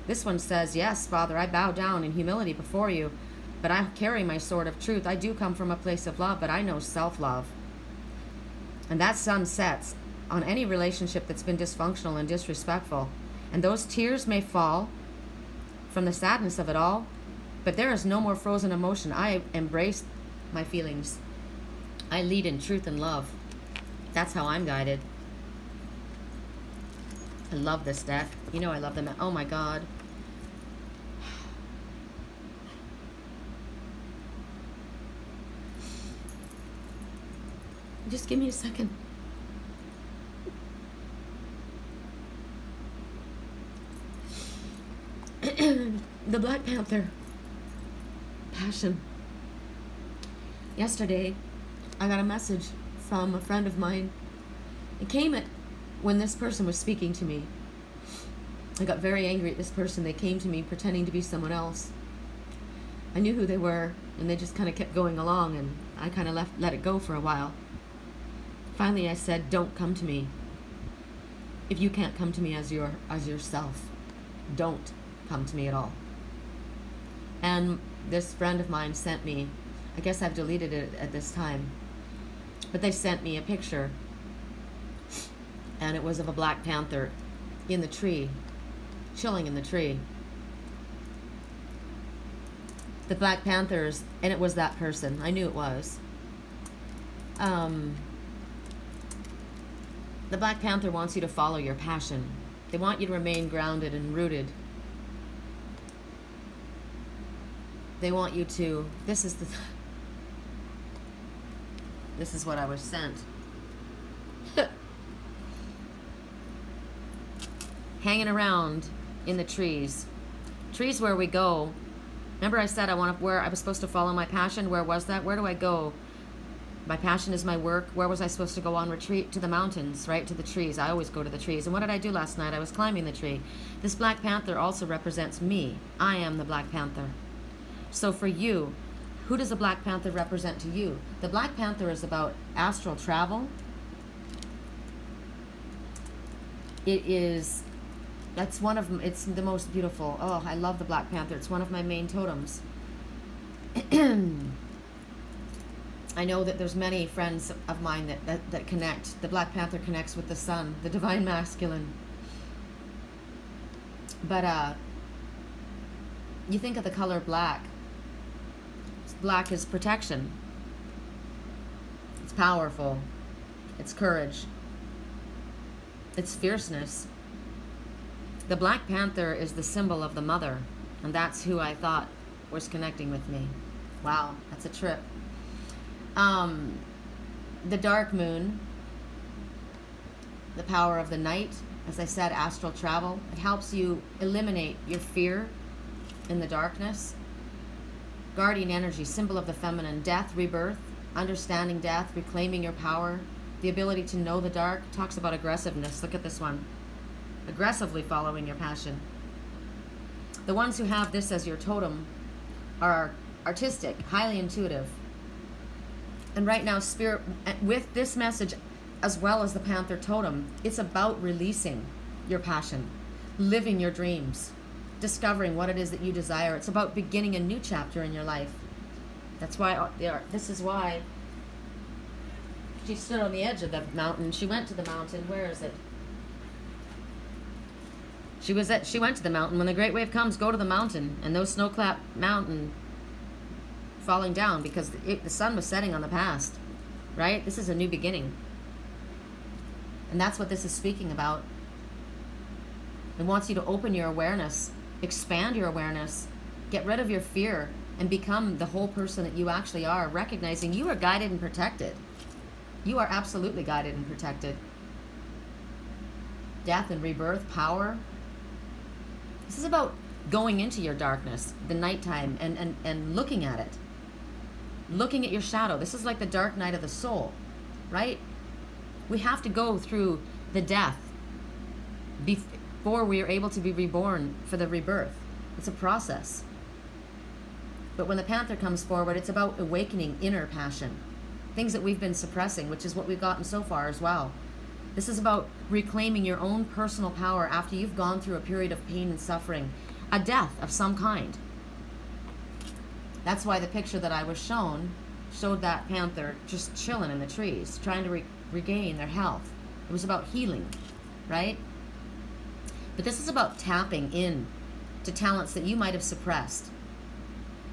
This one says, yes, Father, I bow down in humility before you, but I carry my sword of truth. I do come from a place of love, but I know self-love. And that sun sets on any relationship that's been dysfunctional and disrespectful. And those tears may fall from the sadness of it all, but there is no more frozen emotion. I embrace my feelings. I lead in truth and love. That's how I'm guided. I love this deck. You know I love them. Oh my God. Just give me a second. The Black Panther. Passion. Yesterday, I got a message from a friend of mine. It came at when this person was speaking to me. I got very angry at this person. They came to me pretending to be someone else. I knew who they were, and they just kind of kept going along, and I kind of let it go for a while. Finally, I said, don't come to me. If you can't come to me as yourself, don't. come to me at all. And this friend of mine sent me, I guess I've deleted it at this time, but they sent me a picture, and it was of a black panther in the tree, chilling in the tree. The Black Panthers, and it was that person. I knew it was. The Black Panther wants you to follow your passion. They want you to remain grounded and rooted. They want you to, this is what I was sent. Hanging around in the trees. Trees where we go. Remember I said where I was supposed to follow my passion? Where was that? Where do I go? My passion is my work. Where was I supposed to go on retreat? To the mountains, right? To the trees. I always go to the trees. And what did I do last night? I was climbing the tree. This Black Panther also represents me. I am the Black Panther. So for you, who does the Black Panther represent to you? The Black Panther is about astral travel. It's the most beautiful. Oh, I love the Black Panther. It's one of my main totems. I know that there's many friends of mine that connect. The Black Panther connects with the sun, the divine masculine. But you think of the color black. Black is protection. It's powerful. It's courage. It's fierceness. The Black Panther is the symbol of the mother, and that's who I thought was connecting with me. Wow, that's a trip. The dark moon, the power of the night, as I said, astral travel. It helps you eliminate your fear in the darkness. Guardian energy, symbol of the feminine, death, rebirth, understanding death, reclaiming your power, the ability to know the dark. Talks about aggressiveness. Look at this one. Aggressively following your passion. The ones who have this as your totem are artistic, highly intuitive. And right now, Spirit, with this message, as well as the Panther totem, it's about releasing your passion, living your dreams, discovering what it is that you desire. It's about beginning a new chapter in your life. That's why, this is why she stood on the edge of the mountain. She went to the mountain. Where is it? She went to the mountain. When the great wave comes, go to the mountain. And those snow-clad mountain falling down because the sun was setting on the past, right? This is a new beginning. And that's what this is speaking about. It wants you to open your awareness, expand your awareness, get rid of your fear, and become the whole person that you actually are, recognizing you are guided and protected. You are absolutely guided and protected. Death and rebirth, power. This is about going into your darkness, the nighttime, and looking at it. Looking at your shadow. This is like the dark night of the soul, right? We have to go through the death before we are able to be reborn for the rebirth. It's a process. But when the Panther comes forward, it's about awakening inner passion. Things that we've been suppressing, which is what we've gotten so far as well. This is about reclaiming your own personal power after you've gone through a period of pain and suffering, a death of some kind. That's why the picture that I was shown showed that panther just chilling in the trees, trying to regain their health. It was about healing, right? But this is about tapping in to talents that you might have suppressed.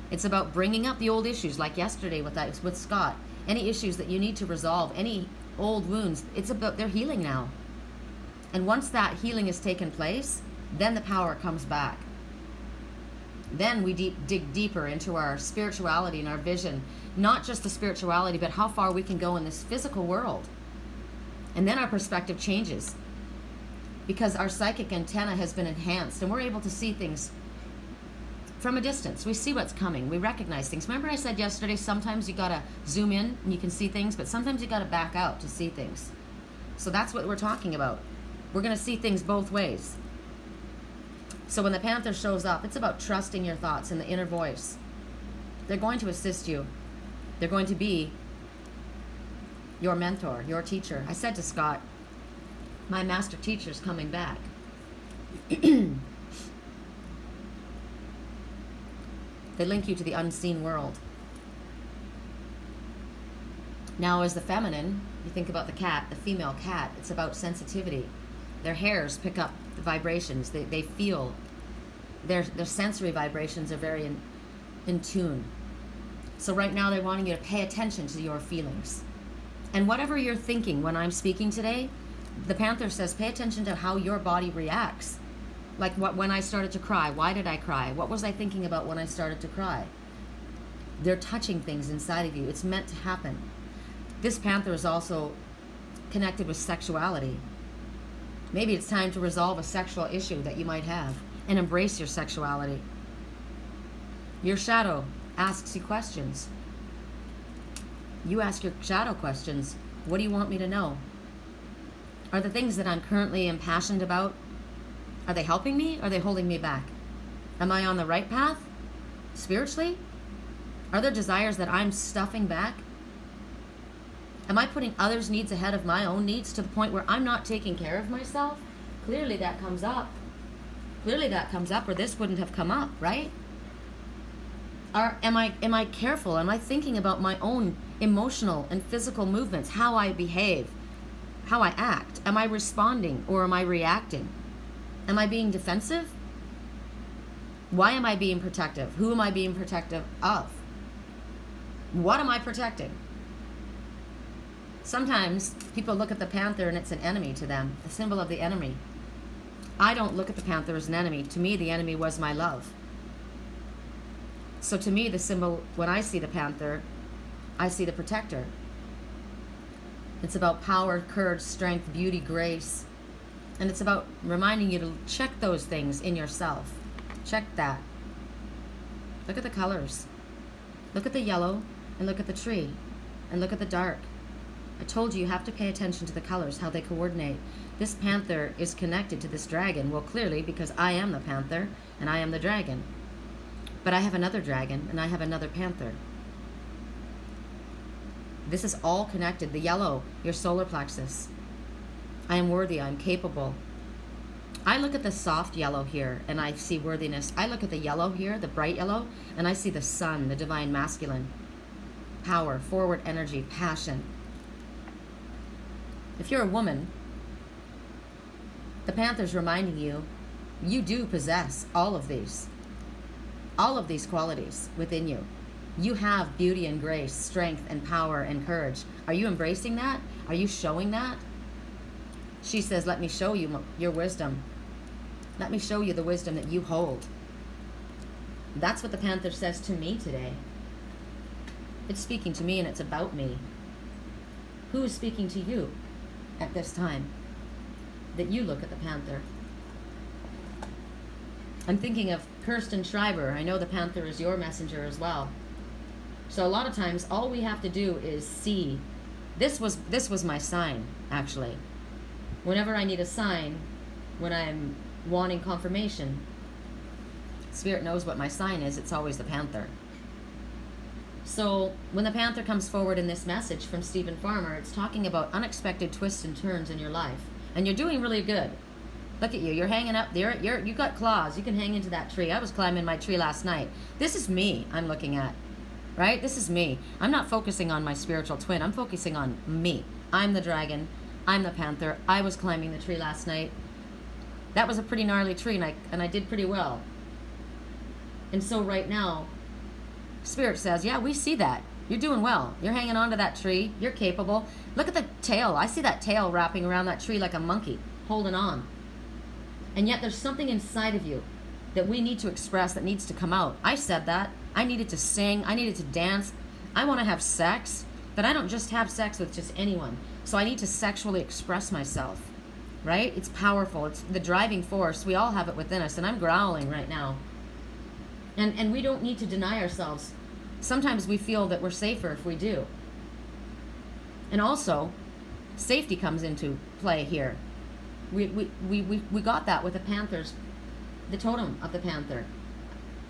It's about bringing up the old issues, like yesterday with Scott. Any issues that you need to resolve, any old wounds, it's about their healing now. And once that healing has taken place, then the power comes back. Then we dig deeper into our spirituality and our vision. Not just the spirituality, but how far we can go in this physical world. And then our perspective changes. Because our psychic antenna has been enhanced and we're able to see things from a distance. We see what's coming. We recognize things. Remember I said yesterday, sometimes you gotta zoom in and you can see things, but sometimes you gotta back out to see things. So that's what we're talking about. We're gonna see things both ways. So when the Panther shows up, it's about trusting your thoughts and the inner voice. They're going to assist you. They're going to be your mentor, your teacher. I said to Scott, my master teacher's coming back. They link you to the unseen world. Now, as the feminine, you think about the cat, the female cat, it's about sensitivity. Their hairs pick up the vibrations. They feel. Their sensory vibrations are very in tune. So right now they're wanting you to pay attention to your feelings. And whatever you're thinking when I'm speaking today, the Panther says pay attention to how your body reacts. Like when I started to cry, why did I cry? What was I thinking about when I started to cry? They're touching things inside of you. It's meant to happen. This Panther is also connected with sexuality. Maybe it's time to resolve a sexual issue that you might have and embrace your sexuality. Your shadow asks you questions. You ask your shadow questions. What do you want me to know? Are the things that I'm currently impassioned about, are they helping me or are they holding me back? Am I on the right path spiritually? Are there desires that I'm stuffing back? Am I putting others' needs ahead of my own needs to the point where I'm not taking care of myself? Clearly that comes up. Clearly that comes up, or this wouldn't have come up, right? Or am I careful? Am I thinking about my own emotional and physical movements, how I behave, how I act? Am I responding or am I reacting? Am I being defensive? Why am I being protective? Who am I being protective of? What am I protecting? Sometimes people look at the Panther and it's an enemy to them, a symbol of the enemy. I don't look at the Panther as an enemy. To me, the enemy was my love. So to me, the symbol, when I see the Panther, I see the protector. It's about power, courage, strength, beauty, grace. And it's about reminding you to check those things in yourself. Check that. Look at the colors. Look at the yellow and look at the tree and look at the dark. I told you have to pay attention to the colors, how they coordinate. This Panther is connected to this dragon. Well, clearly, because I am the Panther and I am the dragon. But I have another dragon and I have another Panther. This is all connected. The yellow, your solar plexus. I am worthy. I'm capable. I look at the soft yellow here and I see worthiness. I look at the yellow here, the bright yellow, and I see the sun, the divine masculine. Power, forward energy, passion. If you're a woman, the Panther's reminding you, you do possess all of these qualities within you. You have beauty and grace, strength and power and courage. Are you embracing that? Are you showing that? She says, let me show you your wisdom. Let me show you the wisdom that you hold. That's what the Panther says to me today. It's speaking to me and it's about me. Who is speaking to you at this time that you look at the Panther? I'm thinking of Kirsten Schreiber. I know the Panther is your messenger as well. So a lot of times all we have to do is see. This was my sign, actually. Whenever I need a sign, when I'm wanting confirmation, Spirit knows what my sign is. It's always the Panther. So when the Panther comes forward in this message from Stephen Farmer, it's talking about unexpected twists and turns in your life. And you're doing really good. Look at you. You're hanging up there. You got claws. You can hang into that tree. I was climbing my tree last night. This is me I'm looking at. Right? This is me. I'm not focusing on my spiritual twin. I'm focusing on me. I'm the dragon. I'm the Panther. I was climbing the tree last night. That was a pretty gnarly tree, and I did pretty well. And so right now, Spirit says, yeah, we see that. You're doing well. You're hanging on to that tree. You're capable. Look at the tail. I see that tail wrapping around that tree like a monkey, holding on. And yet there's something inside of you that we need to express, that needs to come out. I said that. I needed to sing. I needed to dance. I want to have sex, but I don't just have sex with just anyone. So I need to sexually express myself, right? It's powerful. It's the driving force. We all have it within us, and I'm growling right now. And we don't need to deny ourselves. Sometimes we feel that we're safer if we do. And also, safety comes into play here. We got that with the Panthers, the totem of the Panther.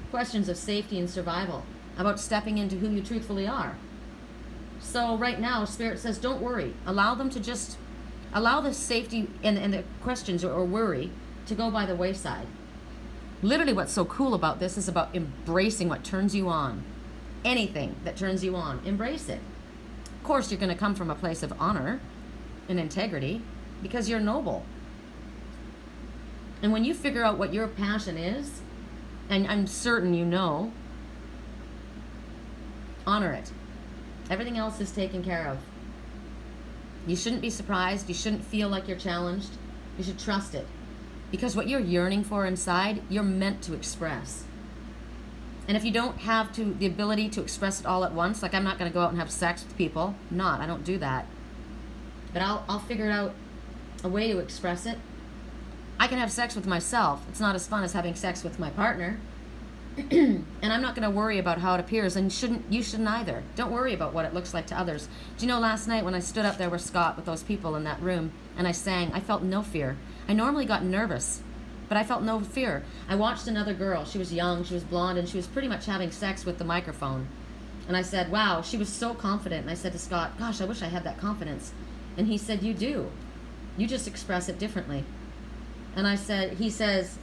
Questions of safety and survival, about stepping into who you truthfully are. So right now, Spirit says, don't worry. Allow them to just, allow the safety and the questions or worry to go by the wayside. Literally what's so cool about this is about embracing what turns you on. Anything that turns you on, embrace it. Of course, you're going to come from a place of honor and integrity because you're noble. And when you figure out what your passion is, and I'm certain you know, honor it. Everything else is taken care of. You shouldn't be surprised. You shouldn't feel like you're challenged. You should trust it. Because what you're yearning for inside, you're meant to express. And if you don't have the ability to express it all at once, like I'm not going to go out and have sex with people. I don't do that. But I'll figure out a way to express it. I can have sex with myself. It's not as fun as having sex with my partner. And I'm not going to worry about how it appears, and you shouldn't either. Don't worry about what it looks like to others. Do you know last night when I stood up there with Scott with those people in that room and I sang, I felt no fear. I normally got nervous, but I felt no fear. I watched another girl. She was young, she was blonde, and she was pretty much having sex with the microphone. And I said, wow, she was so confident. And I said to Scott, gosh, I wish I had that confidence. And he said, you do. You just express it differently. And he says,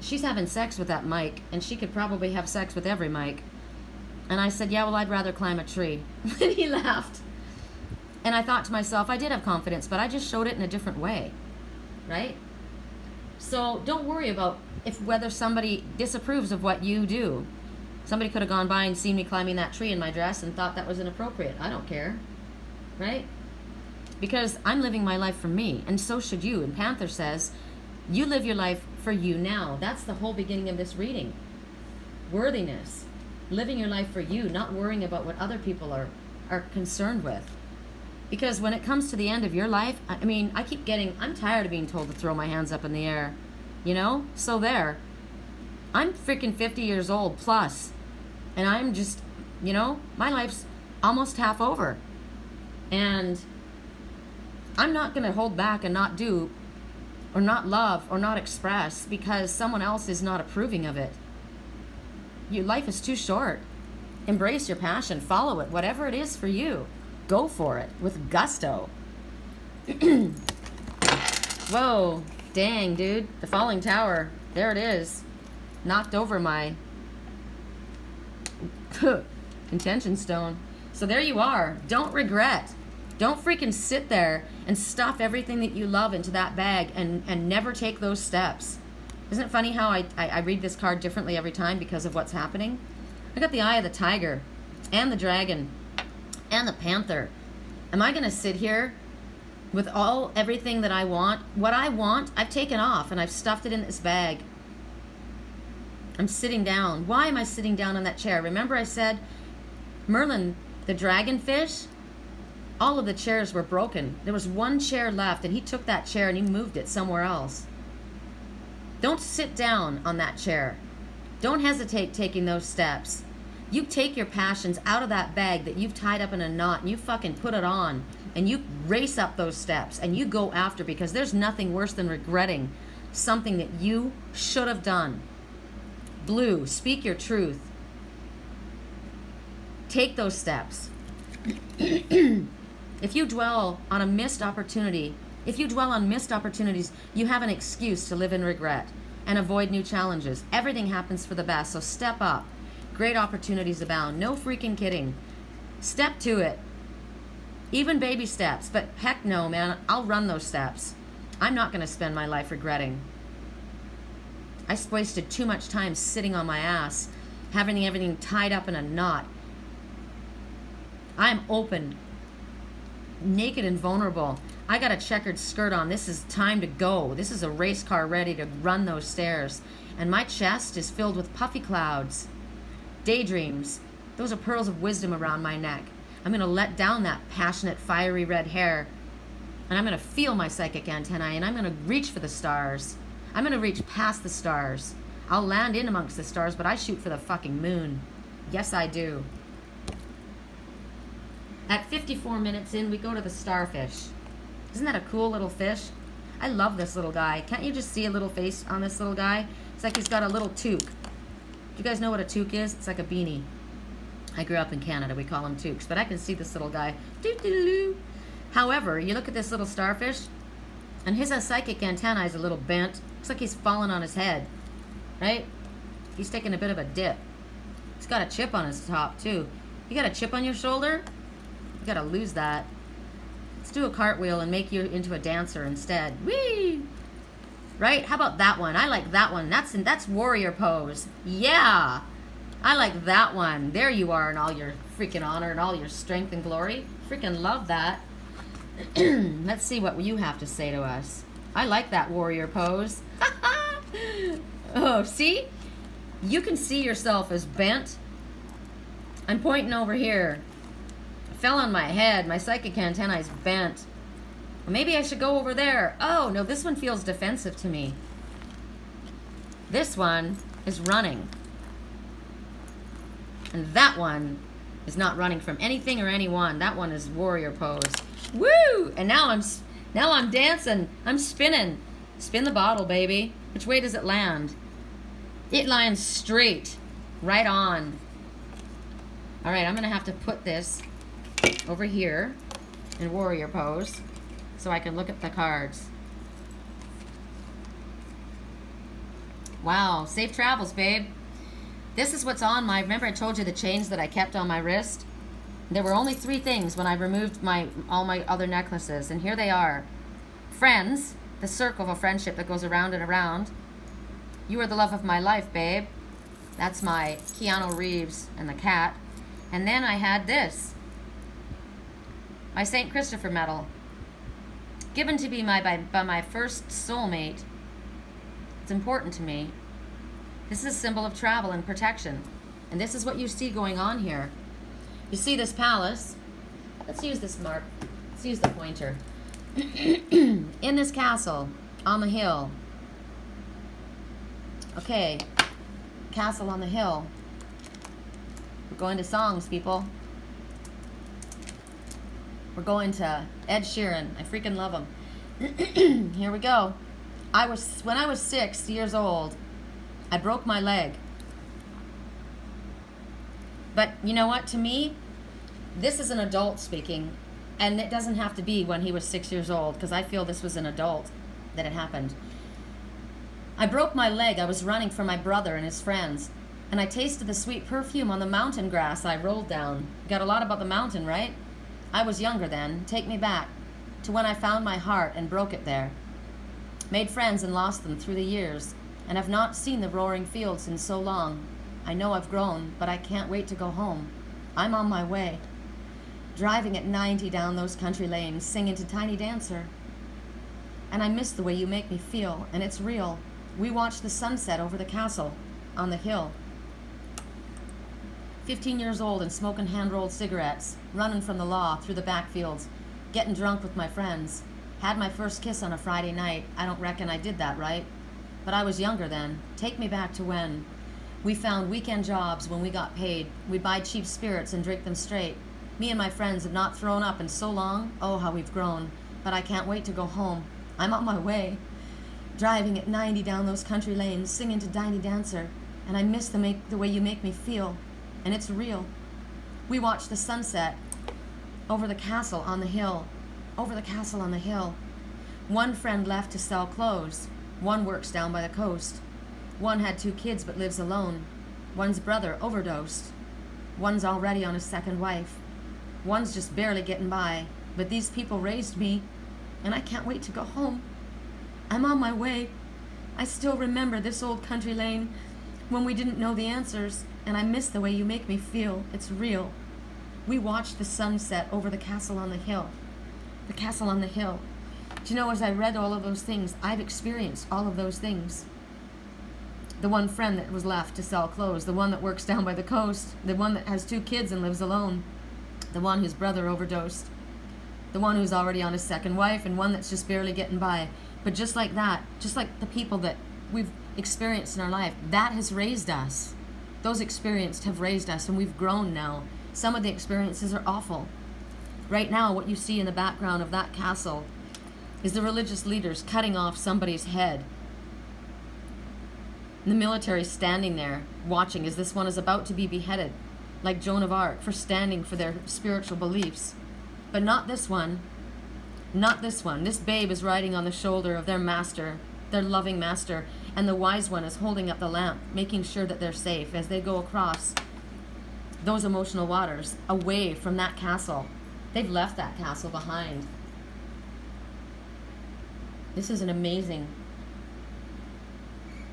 she's having sex with that mic, and she could probably have sex with every mic. And I said, yeah, well, I'd rather climb a tree. And he laughed. And I thought to myself, I did have confidence, but I just showed it in a different way, right? So don't worry about whether somebody disapproves of what you do. Somebody could have gone by and seen me climbing that tree in my dress and thought that was inappropriate. I don't care, right? Because I'm living my life for me, and so should you. And Panther says, you live your life for you now. That's the whole beginning of this reading. Worthiness. Living your life for you, not worrying about what other people are concerned with. Because when it comes to the end of your life, I mean, I'm tired of being told to throw my hands up in the air. You know? So there. I'm freaking 50 years old plus. And I'm just, my life's almost half over. And I'm not going to hold back and not do or not love or not express because someone else is not approving of it. Your life is too short. Embrace your passion. Follow it. Whatever it is for you. Go for it with gusto. Whoa. Dang, dude. The falling tower. There it is. Knocked over my intention stone. So there you are. Don't regret. Don't freaking sit there and stuff everything that you love into that bag and never take those steps. Isn't it funny how I read this card differently every time because of what's happening? I got the eye of the tiger and the dragon and the panther. Am I going to sit here with everything that I want? What I want, I've taken off and I've stuffed it in this bag. I'm sitting down. Why am I sitting down on that chair? Remember I said, Merlin, the dragonfish, all of the chairs were broken. There was one chair left, and he took that chair and he moved it somewhere else. Don't sit down on that chair. Don't hesitate taking those steps. You take your passions out of that bag that you've tied up in a knot, and you fucking put it on, and you race up those steps, and you go after, because there's nothing worse than regretting something that you should have done. Blue, speak your truth. Take those steps. If you dwell on a missed opportunity, you have an excuse to live in regret and avoid new challenges. Everything happens for the best, so step up. Great opportunities abound. No freaking kidding. Step to it. Even baby steps, but heck no, man. I'll run those steps. I'm not going to spend my life regretting. I wasted too much time sitting on my ass, having everything tied up in a knot. I'm open, naked and vulnerable. I got a checkered skirt on. This is time to go. This is a race car ready to run those stairs. And my chest is filled with puffy clouds. Daydreams. Those are pearls of wisdom around my neck. I'm going to let down that passionate, fiery red hair. And I'm going to feel my psychic antennae. And I'm going to reach for the stars. I'm going to reach past the stars. I'll land in amongst the stars, but I shoot for the fucking moon. Yes, I do. At 54 minutes in, we go to the Starfish. Isn't that a cool little fish? I love this little guy. Can't you just see a little face on this little guy? It's like he's got a little toque. Do you guys know what a toque is? It's like a beanie. I grew up in Canada. We call them toques. But I can see this little guy. Doo-doo-doo. However, you look at this little starfish, and his psychic antennae is a little bent. Looks like he's fallen on his head. right? He's taking a bit of a dip. He's got a chip on his top, too. You got a chip on your shoulder? You gotta lose that. Let's do a cartwheel and make you into a dancer instead. Whee! Right? How about that one? I like that one. That's warrior pose. Yeah! I like that one. There you are in all your freaking honor and all your strength and glory. Freaking love that. Let's see what you have to say to us. I like that warrior pose. Oh, see? You can see yourself as bent. I'm pointing over here. I fell on my head. My psychic antennae is bent. Well, maybe I should go over there. Oh, no, this one feels defensive to me. This one is running. And that one is not running from anything or anyone. That one is warrior pose. Woo! And now I'm dancing. I'm spinning. Spin the bottle, baby. Which way does it land? It lands straight. Right on. All right, I'm going to have to put this over here in warrior pose so I can look at the cards. Wow, safe travels, babe. This is what's on my, remember I told you the chains that I kept on my wrist? There were only 3 things when I removed all my other necklaces, and here they are. Friends, the circle of friendship that goes around and around. You are the love of my life, babe. That's my Keanu Reeves and the cat. And then I had this. My St. Christopher medal. Given to me by my first soulmate. It's important to me. This is a symbol of travel and protection. And this is what you see going on here. You see this palace. Let's use this mark. Let's use the pointer. In this castle, on the hill. Okay, castle on the hill. We're going to songs, people. We're going to Ed Sheeran. I freaking love him. Here we go. When I was 6 years old, I broke my leg. But you know what? To me, this is an adult speaking, and it doesn't have to be when he was 6 years old, because I feel this was an adult that it happened. I broke my leg. I was running from my brother and his friends, and I tasted the sweet perfume on the mountain grass I rolled down. Got a lot about the mountain, right? I was younger then. Take me back to when I found my heart and broke it there. Made friends and lost them through the years, and have not seen the roaring fields in so long. I know I've grown, but I can't wait to go home. I'm on my way. Driving at 90 down those country lanes, singing to Tiny Dancer. And I miss the way you make me feel, and it's real. We watched the sunset over the castle on the hill. 15 years old and smoking hand-rolled cigarettes, running from the law through the backfields, getting drunk with my friends. Had my first kiss on a Friday night. I don't reckon I did that right. But I was younger then. Take me back to when we found weekend jobs when we got paid. We'd buy cheap spirits and drink them straight. Me and my friends have not thrown up in so long. Oh, how we've grown. But I can't wait to go home. I'm on my way. Driving at 90 down those country lanes, singing to Tiny Dancer. And I miss the way you make me feel. And it's real. We watched the sunset over the castle on the hill. Over the castle on the hill. One friend left to sell clothes. One works down by the coast. One had 2 kids but lives alone. One's brother overdosed. One's already on his second wife. One's just barely getting by. But these people raised me, and I can't wait to go home. I'm on my way. I still remember this old country lane when we didn't know the answers, and I miss the way you make me feel. It's real. We watched the sunset over the castle on the hill. The castle on the hill. Do you know, as I read all of those things, I've experienced all of those things. The one friend that was left to sell clothes, the one that works down by the coast, the one that has 2 kids and lives alone, the one whose brother overdosed, the one who's already on his second wife, and one that's just barely getting by. But just like that, just like the people that we've experienced in our life, that has raised us. Those experiences have raised us, and we've grown now. Some of the experiences are awful. Right now, what you see in the background of that castle is the religious leaders cutting off somebody's head. And the military standing there, watching as this one is about to be beheaded, like Joan of Arc, for standing for their spiritual beliefs. But not this one. Not this one. This babe is riding on the shoulder of their master, their loving master. And the wise one is holding up the lamp, making sure that they're safe as they go across those emotional waters away from that castle. They've left that castle behind. This is an amazing,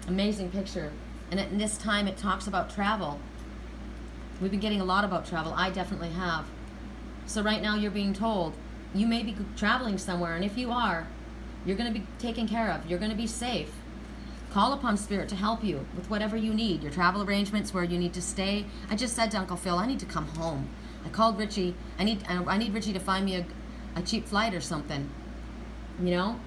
amazing picture. And at this time it talks about travel. We've been getting a lot about travel. I definitely have. So right now you're being told you may be traveling somewhere, and if you are, you're going to be taken care of. You're going to be safe. Call upon Spirit to help you with whatever you need. Your travel arrangements, where you need to stay. I just said to Uncle Phil, I need to come home. I called Richie. I need Richie to find me a cheap flight or something. You know?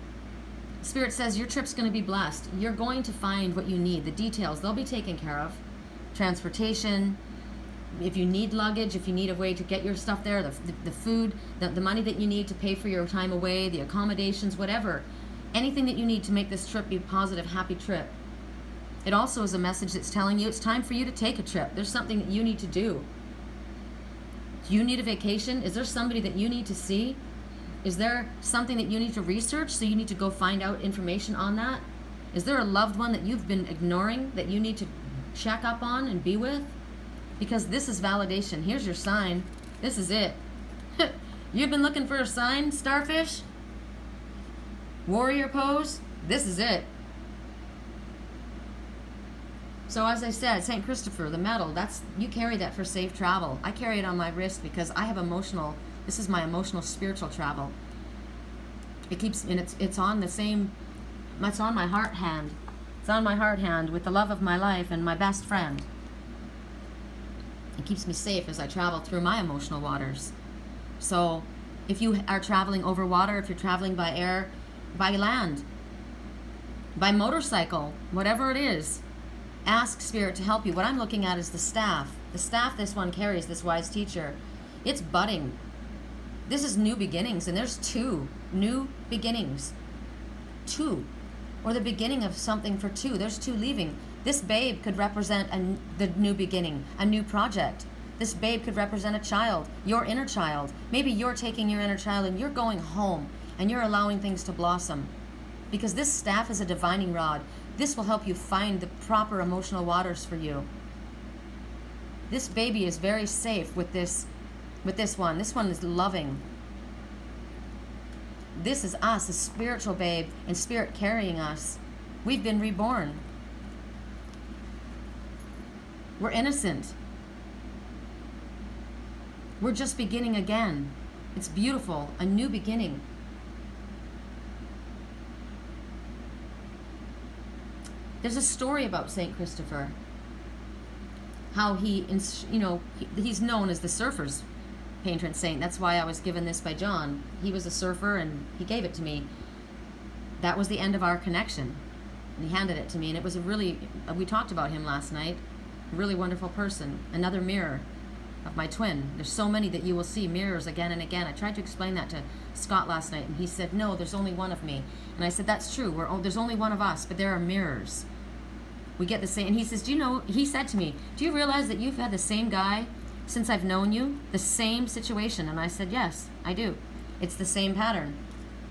Spirit says your trip's going to be blessed. You're going to find what you need. The details, they'll be taken care of. Transportation, if you need luggage, if you need a way to get your stuff there, the food, the money that you need to pay for your time away, the accommodations, whatever. Anything that you need to make this trip be a positive, happy trip. It also is a message that's telling you it's time for you to take a trip. There's something that you need to do. Do you need a vacation? Is there somebody that you need to see? Is there something that you need to research, so you need to go find out information on that? Is there a loved one that you've been ignoring that you need to check up on and be with? Because this is validation. Here's your sign. This is it. You've been looking for a sign, Starfish? Warrior pose? This is it. So as I said, St. Christopher, the medal, you carry that for safe travel. I carry it on my wrist because I have this is my emotional spiritual travel. It keeps, and it's on it's on my heart hand. It's on my heart hand with the love of my life and my best friend. It keeps me safe as I travel through my emotional waters. So if you are traveling over water, if you're traveling by air, by land, by motorcycle, whatever it is, ask Spirit to help you. What I'm looking at is the staff. The staff this one carries, this wise teacher. It's budding. This is new beginnings, and there's 2 new beginnings. 2. Or the beginning of something for 2. There's 2 leaving. This babe could represent the new beginning, a new project. This babe could represent a child, your inner child. Maybe you're taking your inner child and you're going home and you're allowing things to blossom. Because this staff is a divining rod. This will help you find the proper emotional waters for you. This baby is very safe with this one. This one is loving. This is us, a spiritual babe, and Spirit carrying us. We've been reborn. We're innocent. We're just beginning again. It's beautiful, a new beginning. There's a story about St. Christopher. How he's known as the surfer's patron saint. That's why I was given this by John. He was a surfer and he gave it to me. That was the end of our connection. And he handed it to me, and it was we talked about him last night. A really wonderful person. Another mirror of my twin. There's so many that you will see mirrors again and again. I tried to explain that to Scott last night, and he said, no, there's only one of me. And I said, that's true. There's only one of us, but there are mirrors. We get the same. And he says, he said to me, do you realize that you've had the same guy since I've known you? The same situation. And I said, yes, I do. It's the same pattern.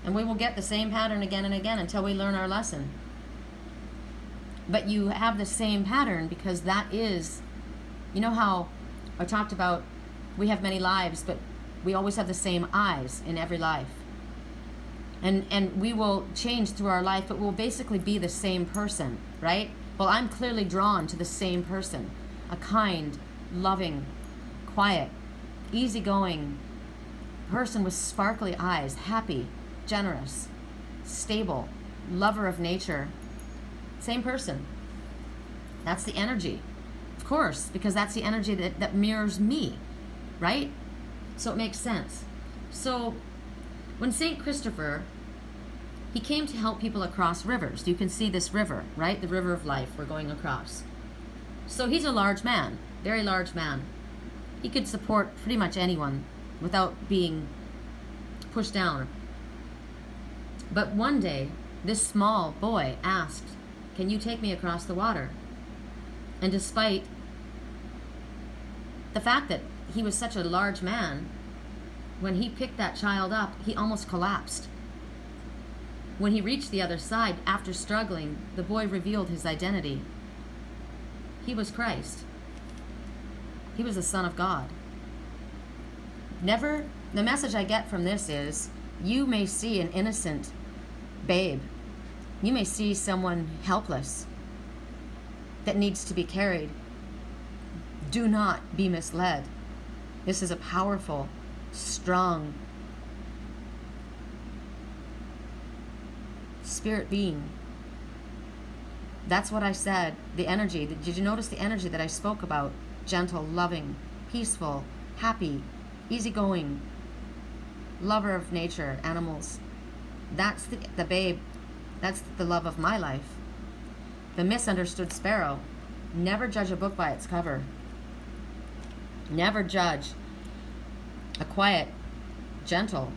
And we will get the same pattern again and again until we learn our lesson. But you have the same pattern because that is, you know how I talked about we have many lives, but we always have the same eyes in every life. And we will change through our life, but we'll basically be the same person, right? Well, I'm clearly drawn to the same person. A kind, loving, quiet, easygoing person with sparkly eyes, happy, generous, stable, lover of nature. Same person. That's the energy. Of course, because that's the energy that mirrors me, right? So it makes sense. So when St. Christopher, he came to help people across rivers. You can see this river, right? The river of life we're going across. So he's a large man, very large man. He could support pretty much anyone without being pushed down. But one day, this small boy asked, can you take me across the water? And despite the fact that he was such a large man, when he picked that child up, he almost collapsed. When he reached the other side, after struggling, the boy revealed his identity. He was Christ. He was the Son of God. The message I get from this is, you may see an innocent babe. You may see someone helpless that needs to be carried. Do not be misled. This is a powerful, strong spirit being. That's what I said. The energy. Did you notice the energy that I spoke about? Gentle, loving, peaceful, happy, easygoing, lover of nature, animals. That's the babe. That's the love of my life. The misunderstood sparrow. Never judge a book by its cover. Never judge a quiet, gentle,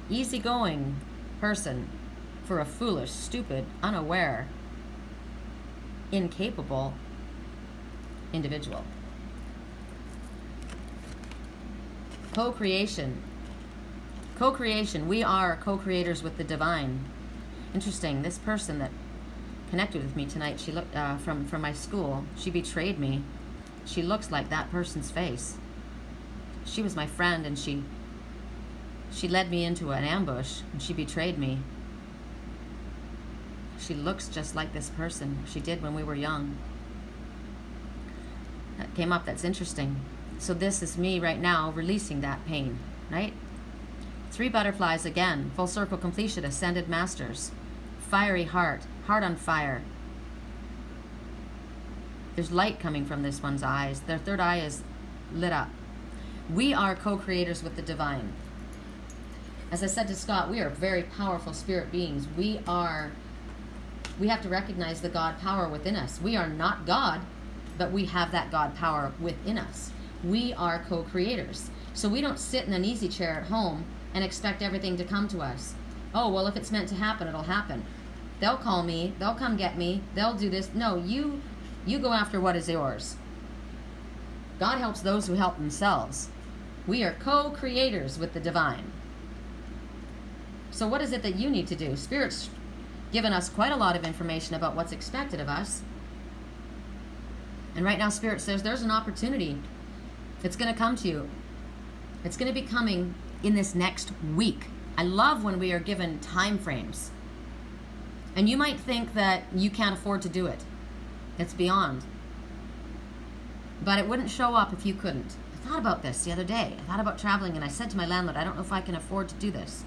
easygoing person for a foolish, stupid, unaware, incapable individual. Co-creation. Co-creation. We are co-creators with the divine. Interesting. This person that connected with me tonight, she looked from my school. She betrayed me. She looks like that person's face. She was my friend, and she led me into an ambush, and she betrayed me. She looks just like this person. She did when we were young. That came up. That's interesting. So this is me right now releasing that pain, right? 3 butterflies again. Full circle completion. Ascended masters. Fiery heart. Heart on fire. There's light coming from this one's eyes. Their third eye is lit up. We are co-creators with the divine. As I said to Scott, we are very powerful spirit beings. We have to recognize the God power within us. We are not God, but we have that God power within us. We are co-creators. So we don't sit in an easy chair at home and expect everything to come to us. Oh, well, if it's meant to happen, it'll happen. They'll call me. They'll come get me. They'll do this. No, you go after what is yours. God helps those who help themselves. We are co-creators with the divine. So what is it that you need to do? Spirit's given us quite a lot of information about what's expected of us. And right now Spirit says there's an opportunity. It's going to come to you. It's going to be coming in this next week. I love when we are given time frames. And you might think that you can't afford to do it. It's beyond. But it wouldn't show up if you couldn't. I thought about this the other day. I thought about traveling, and I said to my landlord, I don't know if I can afford to do this.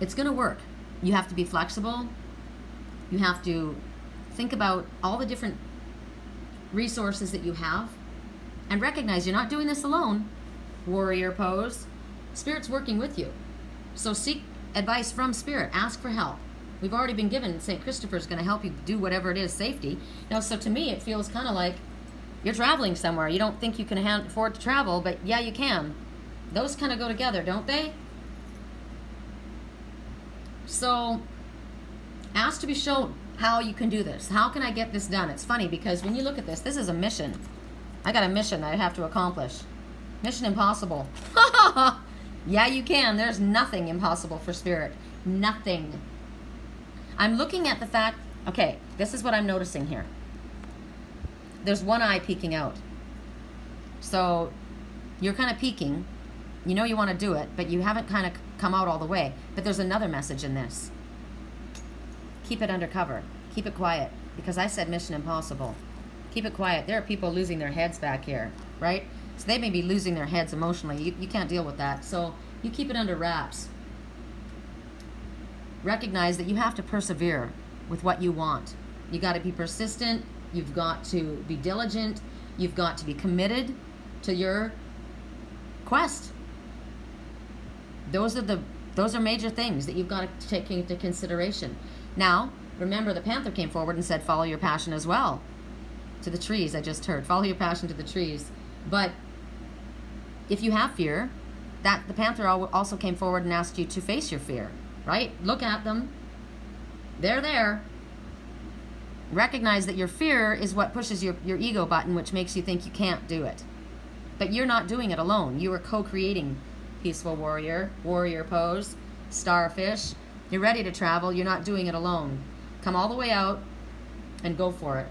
It's going to work. You have to be flexible. You have to think about all the different resources that you have and recognize you're not doing this alone. Warrior pose. Spirit's working with you. So seek advice from Spirit. Ask for help. We've already been given St. Christopher's going to help you do whatever it is, safety. Now, so to me, it feels kind of like you're traveling somewhere. You don't think you can afford to travel, but yeah, you can. Those kind of go together, don't they? So ask to be shown how you can do this. How can I get this done? It's funny because when you look at this, this is a mission. I got a mission that I have to accomplish. Mission impossible. Yeah, you can. There's nothing impossible for Spirit. Nothing. I'm looking at the fact, okay, this is what I'm noticing here. There's one eye peeking out. So you're kind of peeking. You know you want to do it, but you haven't kind of come out all the way. But there's another message in this. Keep it undercover. Keep it quiet. Because I said mission impossible. Keep it quiet. There are people losing their heads back here, right? So they may be losing their heads emotionally. You can't deal with that. So you keep it under wraps. Recognize that you have to persevere with what you want. You got to be persistent. You've got to be diligent. You've got to be committed to your quest. Those are major things that you've got to take into consideration. Now, remember the Panther came forward and said, follow your passion as well. To the trees, I just heard. Follow your passion to the trees. But if you have fear, that the Panther also came forward and asked you to face your fear, right? Look at them. They're there. Recognize that your fear is what pushes your ego button, which makes you think you can't do it. But you're not doing it alone. You are co-creating peaceful warrior, warrior pose, starfish. You're ready to travel. You're not doing it alone. Come all the way out and go for it.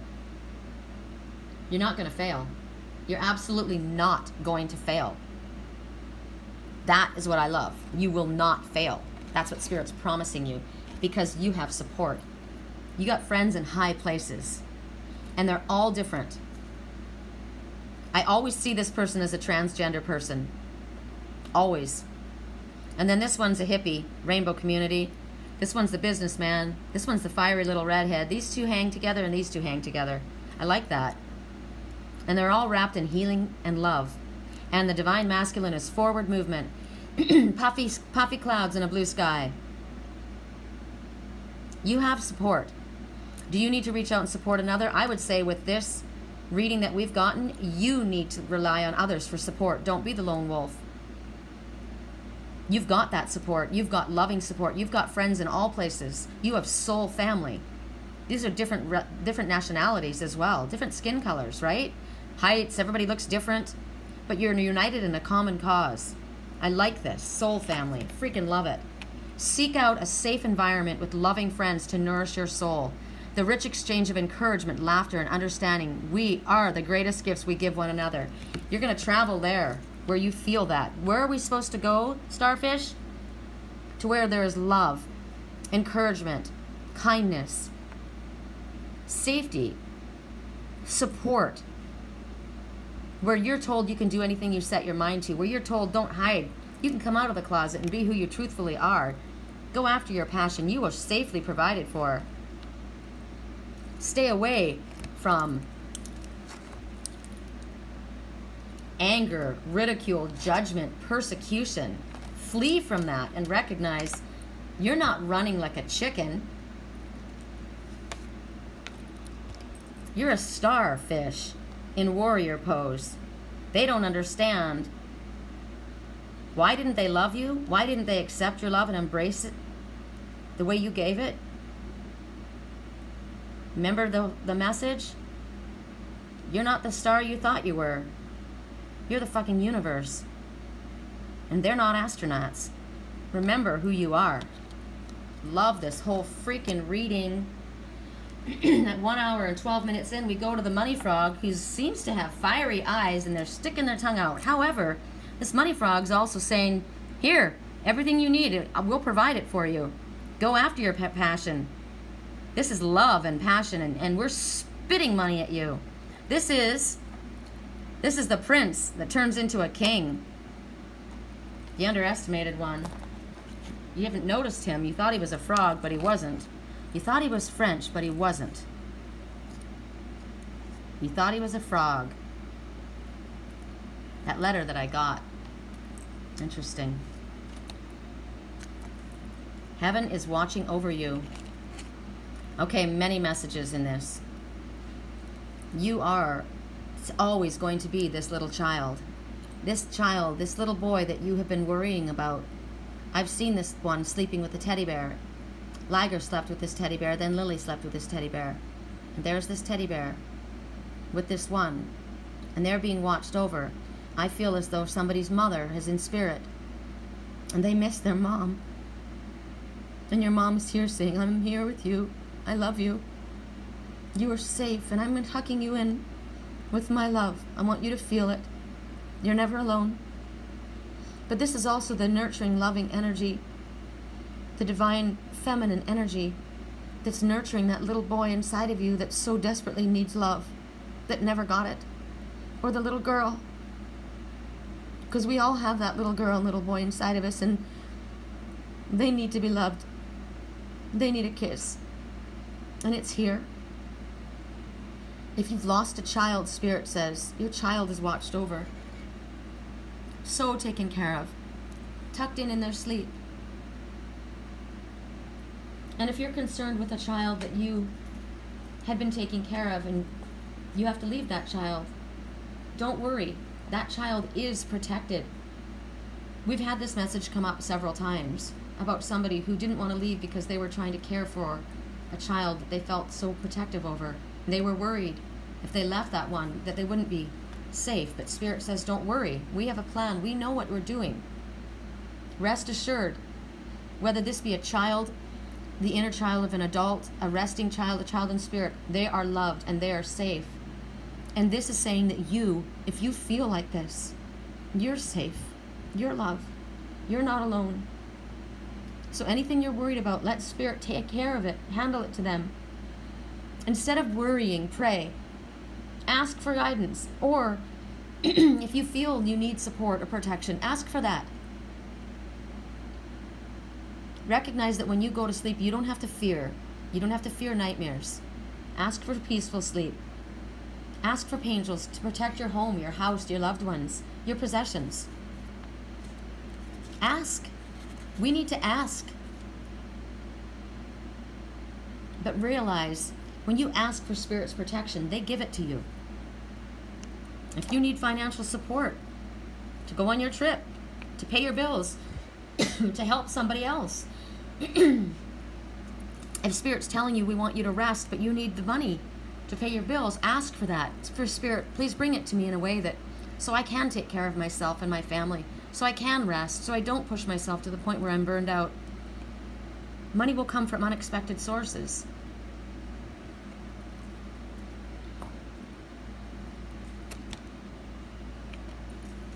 You're not going to fail. You're absolutely not going to fail. That is what I love. You will not fail. That's what Spirit's promising you, because you have support. You got friends in high places, and they're all different. I always see this person as a transgender person. Always. And then this one's a hippie, rainbow community. This one's the businessman. This one's the fiery little redhead. These two hang together, and these two hang together. I like that. And they're all wrapped in healing and love. And the divine masculine is forward movement. puffy clouds in a blue sky. You have support. Do you need to reach out and support another? I would say with this reading that we've gotten, you need to rely on others for support. Don't be the lone wolf. You've got that support. You've got loving support. You've got friends in all places. You have soul family. These are different nationalities as well, different skin colors, right? Heights, everybody looks different, but you're united in a common cause. I like this. Soul family. Freaking love it. Seek out a safe environment with loving friends to nourish your soul. The rich exchange of encouragement, laughter, and understanding. We are the greatest gifts we give one another. You're going to travel there where you feel that. Where are we supposed to go, Starfish? To where there is love, encouragement, kindness, safety, support. Where you're told you can do anything you set your mind to. Where you're told don't hide. You can come out of the closet and be who you truthfully are. Go after your passion. You are safely provided for. Stay away from anger, ridicule, judgment, persecution. Flee from that and recognize you're not running like a chicken. You're a starfish in warrior pose. They don't understand. Why didn't they love you? Why didn't they accept your love and embrace it the way you gave it? Remember the message? You're not the star you thought you were. You're the fucking universe. And they're not astronauts. Remember who you are. Love this whole freaking reading. At 1 hour and 12 minutes in, we go to the Moneyfrog, who seems to have fiery eyes and they're sticking their tongue out. However, this Moneyfrog's also saying, here, everything you need, we'll provide it for you. Go after your passion. This is love and passion, and we're spitting money at you. This is the prince that turns into a king. The underestimated one. You haven't noticed him. You thought he was a frog, but he wasn't. You thought he was French, but he wasn't. You thought he was a frog. That letter that I got. Interesting. Heaven is watching over you. Okay, many messages in this. You are always going to be this little child. This child, this little boy that you have been worrying about. I've seen this one sleeping with a teddy bear. Liger slept with this teddy bear, then Lily slept with this teddy bear. And there's this teddy bear with this one. And they're being watched over. I feel as though somebody's mother is in spirit. And they miss their mom. And your mom is here saying, I'm here with you. I love you. You are safe, and I'm hugging you in with my love. I want you to feel it. You're never alone. But this is also the nurturing, loving energy, the divine feminine energy that's nurturing that little boy inside of you that so desperately needs love, that never got it. Or the little girl. Because we all have that little girl and little boy inside of us, and they need to be loved. They need a kiss. And it's here. If you've lost a child, Spirit says, your child is watched over. So taken care of. Tucked in their sleep. And if you're concerned with a child that you had been taking care of and you have to leave that child, don't worry. That child is protected. We've had this message come up several times about somebody who didn't want to leave because they were trying to care for a child that they felt so protective over. And they were worried if they left that one that they wouldn't be safe. But Spirit says, don't worry. We have a plan. We know what we're doing. Rest assured, whether this be a child, the inner child of an adult, a resting child, a child in spirit, they are loved and they are safe. And this is saying that you, if you feel like this, you're safe, you're loved, you're not alone. So anything you're worried about, let Spirit take care of it, handle it to them. Instead of worrying, pray, ask for guidance, or if you feel you need support or protection, ask for that. Recognize that when you go to sleep, you don't have to fear. You don't have to fear nightmares. Ask for peaceful sleep. Ask for angels to protect your home, your house, your loved ones, your possessions. Ask. We need to ask. But realize, when you ask for Spirit's protection, they give it to you. If you need financial support to go on your trip, to pay your bills, to help somebody else, if Spirit's telling you we want you to rest, but you need the money to pay your bills, ask for that. For Spirit, please bring it to me in a way that, so I can take care of myself and my family, so I can rest, so I don't push myself to the point where I'm burned out. Money will come from unexpected sources.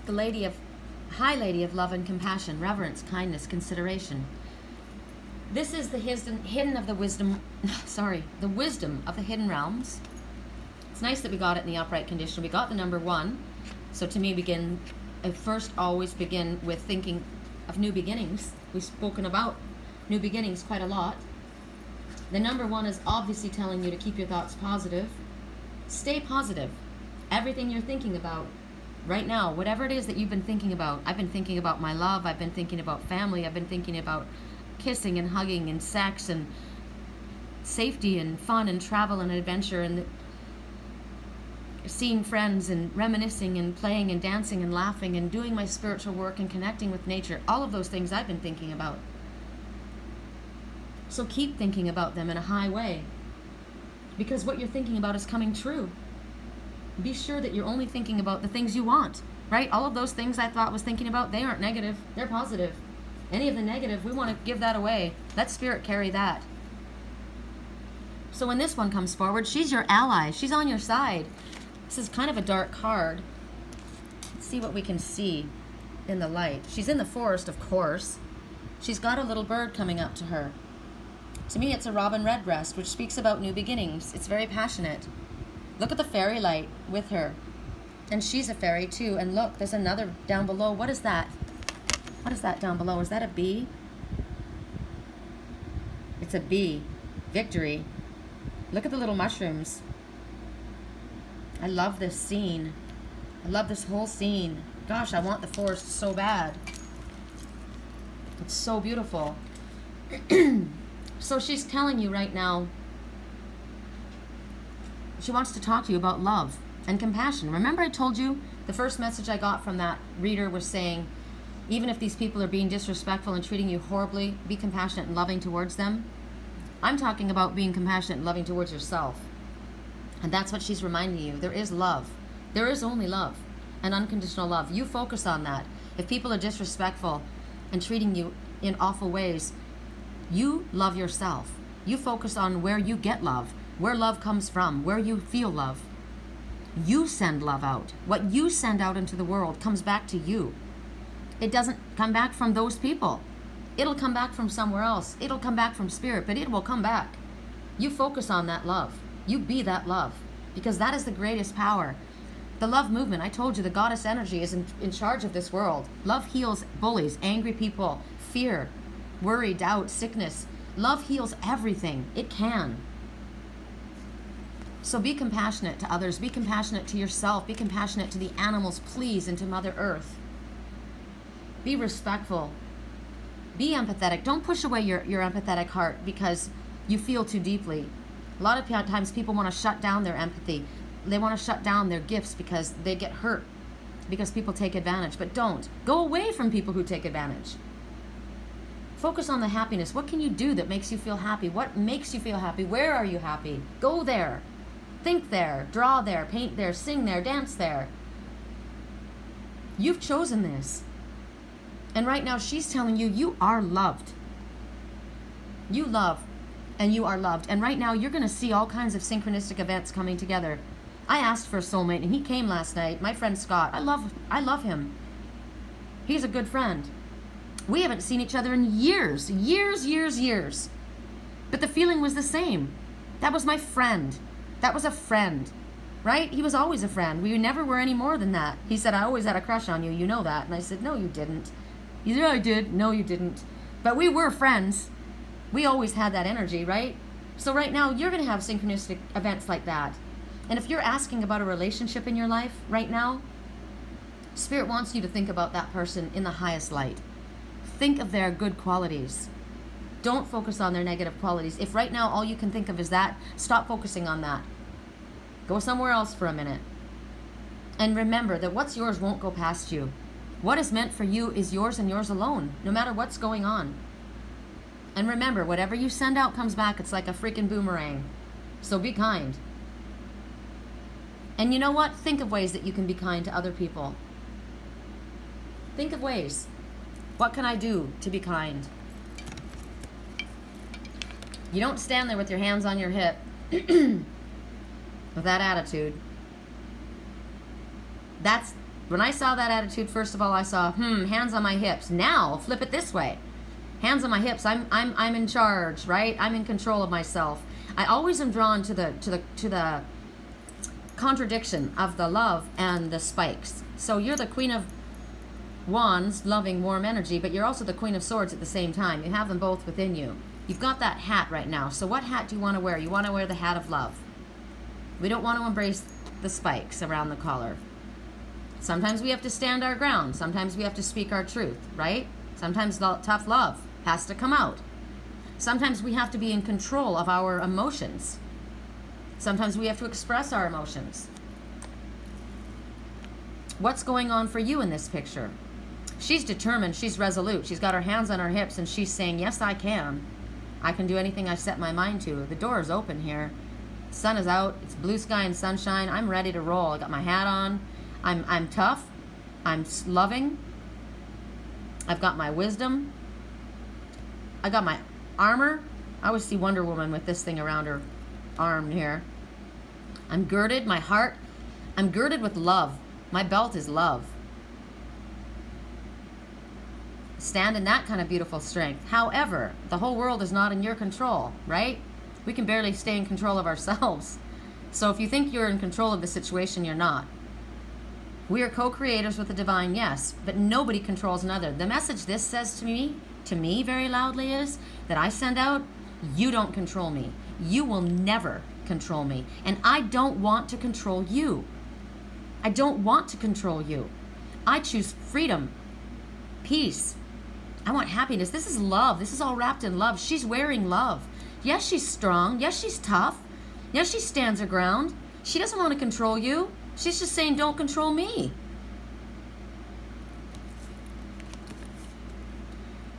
The High Lady of Love and Compassion, Reverence, Kindness, Consideration. This is the the wisdom of the hidden realms. It's nice that we got it in the upright condition. We got the number 1. So to me, first always begin with thinking of new beginnings. We've spoken about new beginnings quite a lot. The number 1 is obviously telling you to keep your thoughts positive. Stay positive. Everything you're thinking about right now, whatever it is that you've been thinking about. I've been thinking about my love. I've been thinking about family. I've been thinking about kissing and hugging and sex and safety and fun and travel and adventure and seeing friends and reminiscing and playing and dancing and laughing and doing my spiritual work and connecting with nature. All of those things I've been thinking about. So keep thinking about them in a high way, because what you're thinking about is coming true. Be sure that you're only thinking about the things you want, right? All of those things I thought was thinking about, they aren't negative, they're positive. Any of the negative, we want to give that away. Let Spirit carry that. So when this one comes forward, she's your ally. She's on your side. This is kind of a dark card. Let's see what we can see in the light. She's in the forest, of course. She's got a little bird coming up to her. To me, it's a robin redbreast, which speaks about new beginnings. It's very passionate. Look at the fairy light with her. And she's a fairy too. And look, there's another down below. What is that? What is that down below? Is that a bee? It's a bee. Victory. Look at the little mushrooms. I love this scene. I love this whole scene. Gosh, I want the forest so bad. It's so beautiful. So she's telling you right now, she wants to talk to you about love and compassion. Remember I told you the first message I got from that reader was saying, even if these people are being disrespectful and treating you horribly, be compassionate and loving towards them. I'm talking about being compassionate and loving towards yourself. And that's what she's reminding you. There is love. There is only love and unconditional love. You focus on that. If people are disrespectful and treating you in awful ways, you love yourself. You focus on where you get love, where love comes from, where you feel love. You send love out. What you send out into the world comes back to you. It doesn't come back from those people. It'll come back from somewhere else. It'll come back from Spirit, but it will come back. You focus on that love. You be that love, because that is the greatest power. The love movement, I told you, the goddess energy is in charge of this world. Love heals bullies, angry people, fear, worry, doubt, sickness. Love heals everything. It can. So be compassionate to others. Be compassionate to yourself. Be compassionate to the animals, please, and to Mother Earth. Be respectful. Be empathetic. Don't push away your empathetic heart because you feel too deeply. A lot of times people want to shut down their empathy. They want to shut down their gifts because they get hurt, because people take advantage. But don't. Go away from people who take advantage. Focus on the happiness. What can you do that makes you feel happy? What makes you feel happy? Where are you happy? Go there. Think there. Draw there. Paint there. Sing there. Dance there. You've chosen this. And right now she's telling you, you are loved. You love and you are loved. And right now you're going to see all kinds of synchronistic events coming together. I asked for a soulmate and he came last night. My friend Scott. I love him. He's a good friend. We haven't seen each other in years. Years. But the feeling was the same. That was my friend. That was a friend. Right? He was always a friend. We never were any more than that. He said, I always had a crush on you. You know that. And I said, no, you didn't. He said, I did. No, you didn't. But we were friends. We always had that energy, right? So right now, you're going to have synchronistic events like that. And if you're asking about a relationship in your life right now, Spirit wants you to think about that person in the highest light. Think of their good qualities. Don't focus on their negative qualities. If right now all you can think of is that, stop focusing on that. Go somewhere else for a minute. And remember that what's yours won't go past you. What is meant for you is yours and yours alone, no matter what's going on. And remember, whatever you send out comes back. It's like a freaking boomerang. So be kind. And you know what? Think of ways that you can be kind to other people. Think of ways. What can I do to be kind? You don't stand there with your hands on your hip with that attitude. That's, when I saw that attitude, first of all, I saw, hands on my hips. Now, flip it this way. Hands on my hips. I'm in charge, right? I'm in control of myself. I always am drawn to the contradiction of the love and the spikes. So you're the Queen of Wands, loving, warm energy, but you're also the Queen of Swords at the same time. You have them both within you. You've got that hat right now. So what hat do you want to wear? You want to wear the hat of love. We don't want to embrace the spikes around the collar. Sometimes we have to stand our ground. Sometimes we have to speak our truth, right? Sometimes tough love has to come out. Sometimes we have to be in control of our emotions. Sometimes we have to express our emotions. What's going on for you in this picture? She's determined. She's resolute. She's got her hands on her hips and she's saying, yes, I can. I can do anything I set my mind to. The door is open here. Sun is out. It's blue sky and sunshine. I'm ready to roll. I got my hat on. I'm tough. I'm loving. I've got my wisdom. I got my armor. I always see Wonder Woman with this thing around her arm here. I'm girded. My heart. I'm girded with love. My belt is love. Stand in that kind of beautiful strength. However, the whole world is not in your control, right? We can barely stay in control of ourselves. So if you think you're in control of the situation, you're not. We are co-creators with the divine, yes, but nobody controls another. The message this says to me very loudly is that I send out, you don't control me. You will never control me. And I don't want to control you. I don't want to control you. I choose freedom, peace. I want happiness. This is love. This is all wrapped in love. She's wearing love. Yes, she's strong. Yes, she's tough. Yes, she stands her ground. She doesn't want to control you. She's just saying, don't control me.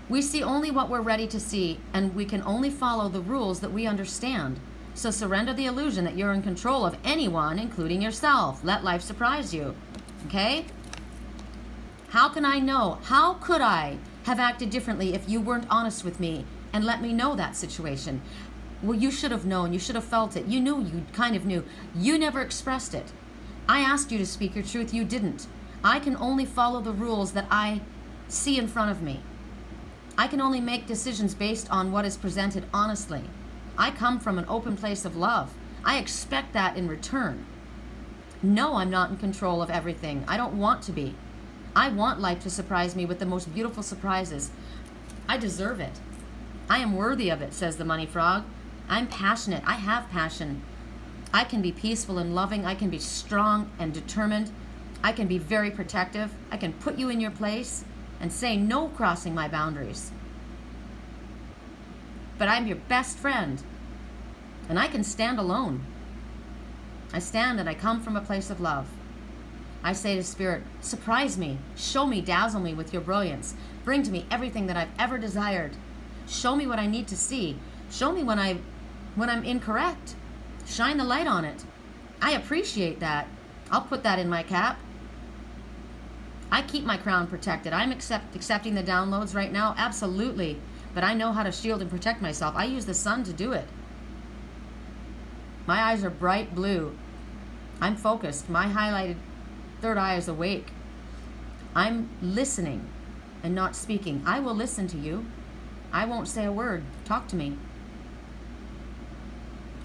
We see only what we're ready to see, and we can only follow the rules that we understand. So surrender the illusion that you're in control of anyone, including yourself. Let life surprise you. Okay? How can I know? How could I have acted differently if you weren't honest with me and let me know that situation? Well, you should have known. You should have felt it. You knew. You kind of knew. You never expressed it. I asked you to speak your truth. You didn't. I can only follow the rules that I see in front of me. I can only make decisions based on what is presented honestly. I come from an open place of love. I expect that in return. No, I'm not in control of everything. I don't want to be. I want life to surprise me with the most beautiful surprises. I deserve it. I am worthy of it, says the Moneyfrog. I'm passionate. I have passion. I can be peaceful and loving. I can be strong and determined. I can be very protective. I can put you in your place and say no crossing my boundaries. But I'm your best friend, and I can stand alone. I stand and I come from a place of love. I say to Spirit, surprise me, show me, dazzle me with your brilliance. Bring to me everything that I've ever desired. Show me what I need to see. Show me when I'm incorrect. Shine the light on it. I appreciate that. I'll put that in my cap. I keep my crown protected. I'm accepting the downloads right now, absolutely. But I know how to shield and protect myself. I use the sun to do it. My eyes are bright blue. I'm focused. My highlighted third eye is awake. I'm listening and not speaking. I will listen to you. I won't say a word. Talk to me.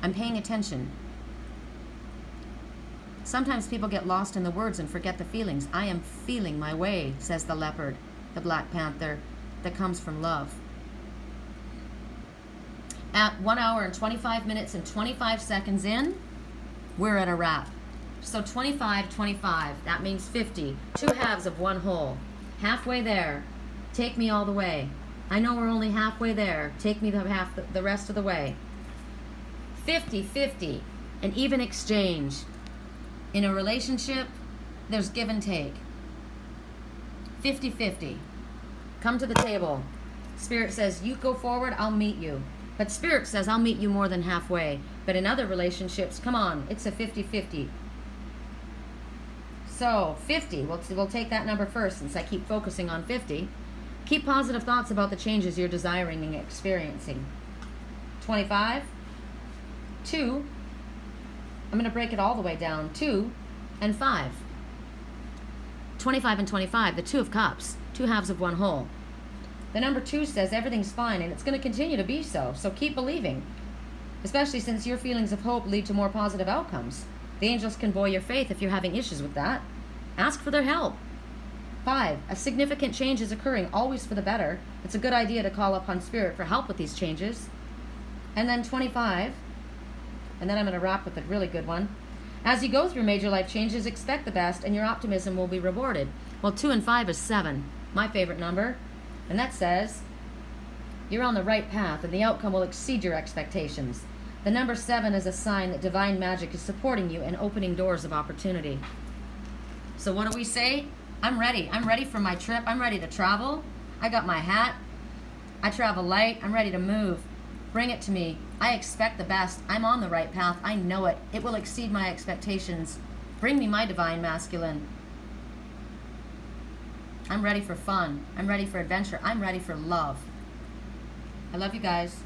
I'm paying attention. Sometimes people get lost in the words and forget the feelings. I am feeling my way, says the leopard, the Black Panther, that comes from love. At 1 hour and 25 minutes and 25 seconds in, we're at a wrap. So 25, 25, that means 50. 2 halves of 1 whole. Halfway there. Take me all the way. I know we're only halfway there. Take me the rest of the way. 50, 50. An even exchange. In a relationship, there's give and take. 50, 50. Come to the table. Spirit says, you go forward, I'll meet you. But Spirit says, I'll meet you more than halfway. But in other relationships, come on, it's a 50, 50. So, 50, we'll take that number first since I keep focusing on 50. Keep positive thoughts about the changes you're desiring and experiencing. 25, 2, I'm going to break it all the way down, 2 and 5. 25 and 25, the 2 of cups, 2 halves of 1 whole. The number 2 says everything's fine and it's going to continue to be so, so keep believing, especially since your feelings of hope lead to more positive outcomes. The angels can buoy your faith if you're having issues with that. Ask for their help. 5, a significant change is occurring, always for the better. It's a good idea to call upon Spirit for help with these changes. And then 25, and then I'm going to wrap with a really good one. As you go through major life changes, expect the best and your optimism will be rewarded. Well, 2 and 5 is 7, my favorite number. And that says, you're on the right path and the outcome will exceed your expectations. The number 7 is a sign that divine magic is supporting you and opening doors of opportunity. So what do we say? I'm ready. I'm ready for my trip. I'm ready to travel. I got my hat. I travel light. I'm ready to move. Bring it to me. I expect the best. I'm on the right path. I know it. It will exceed my expectations. Bring me my divine masculine. I'm ready for fun. I'm ready for adventure. I'm ready for love. I love you guys.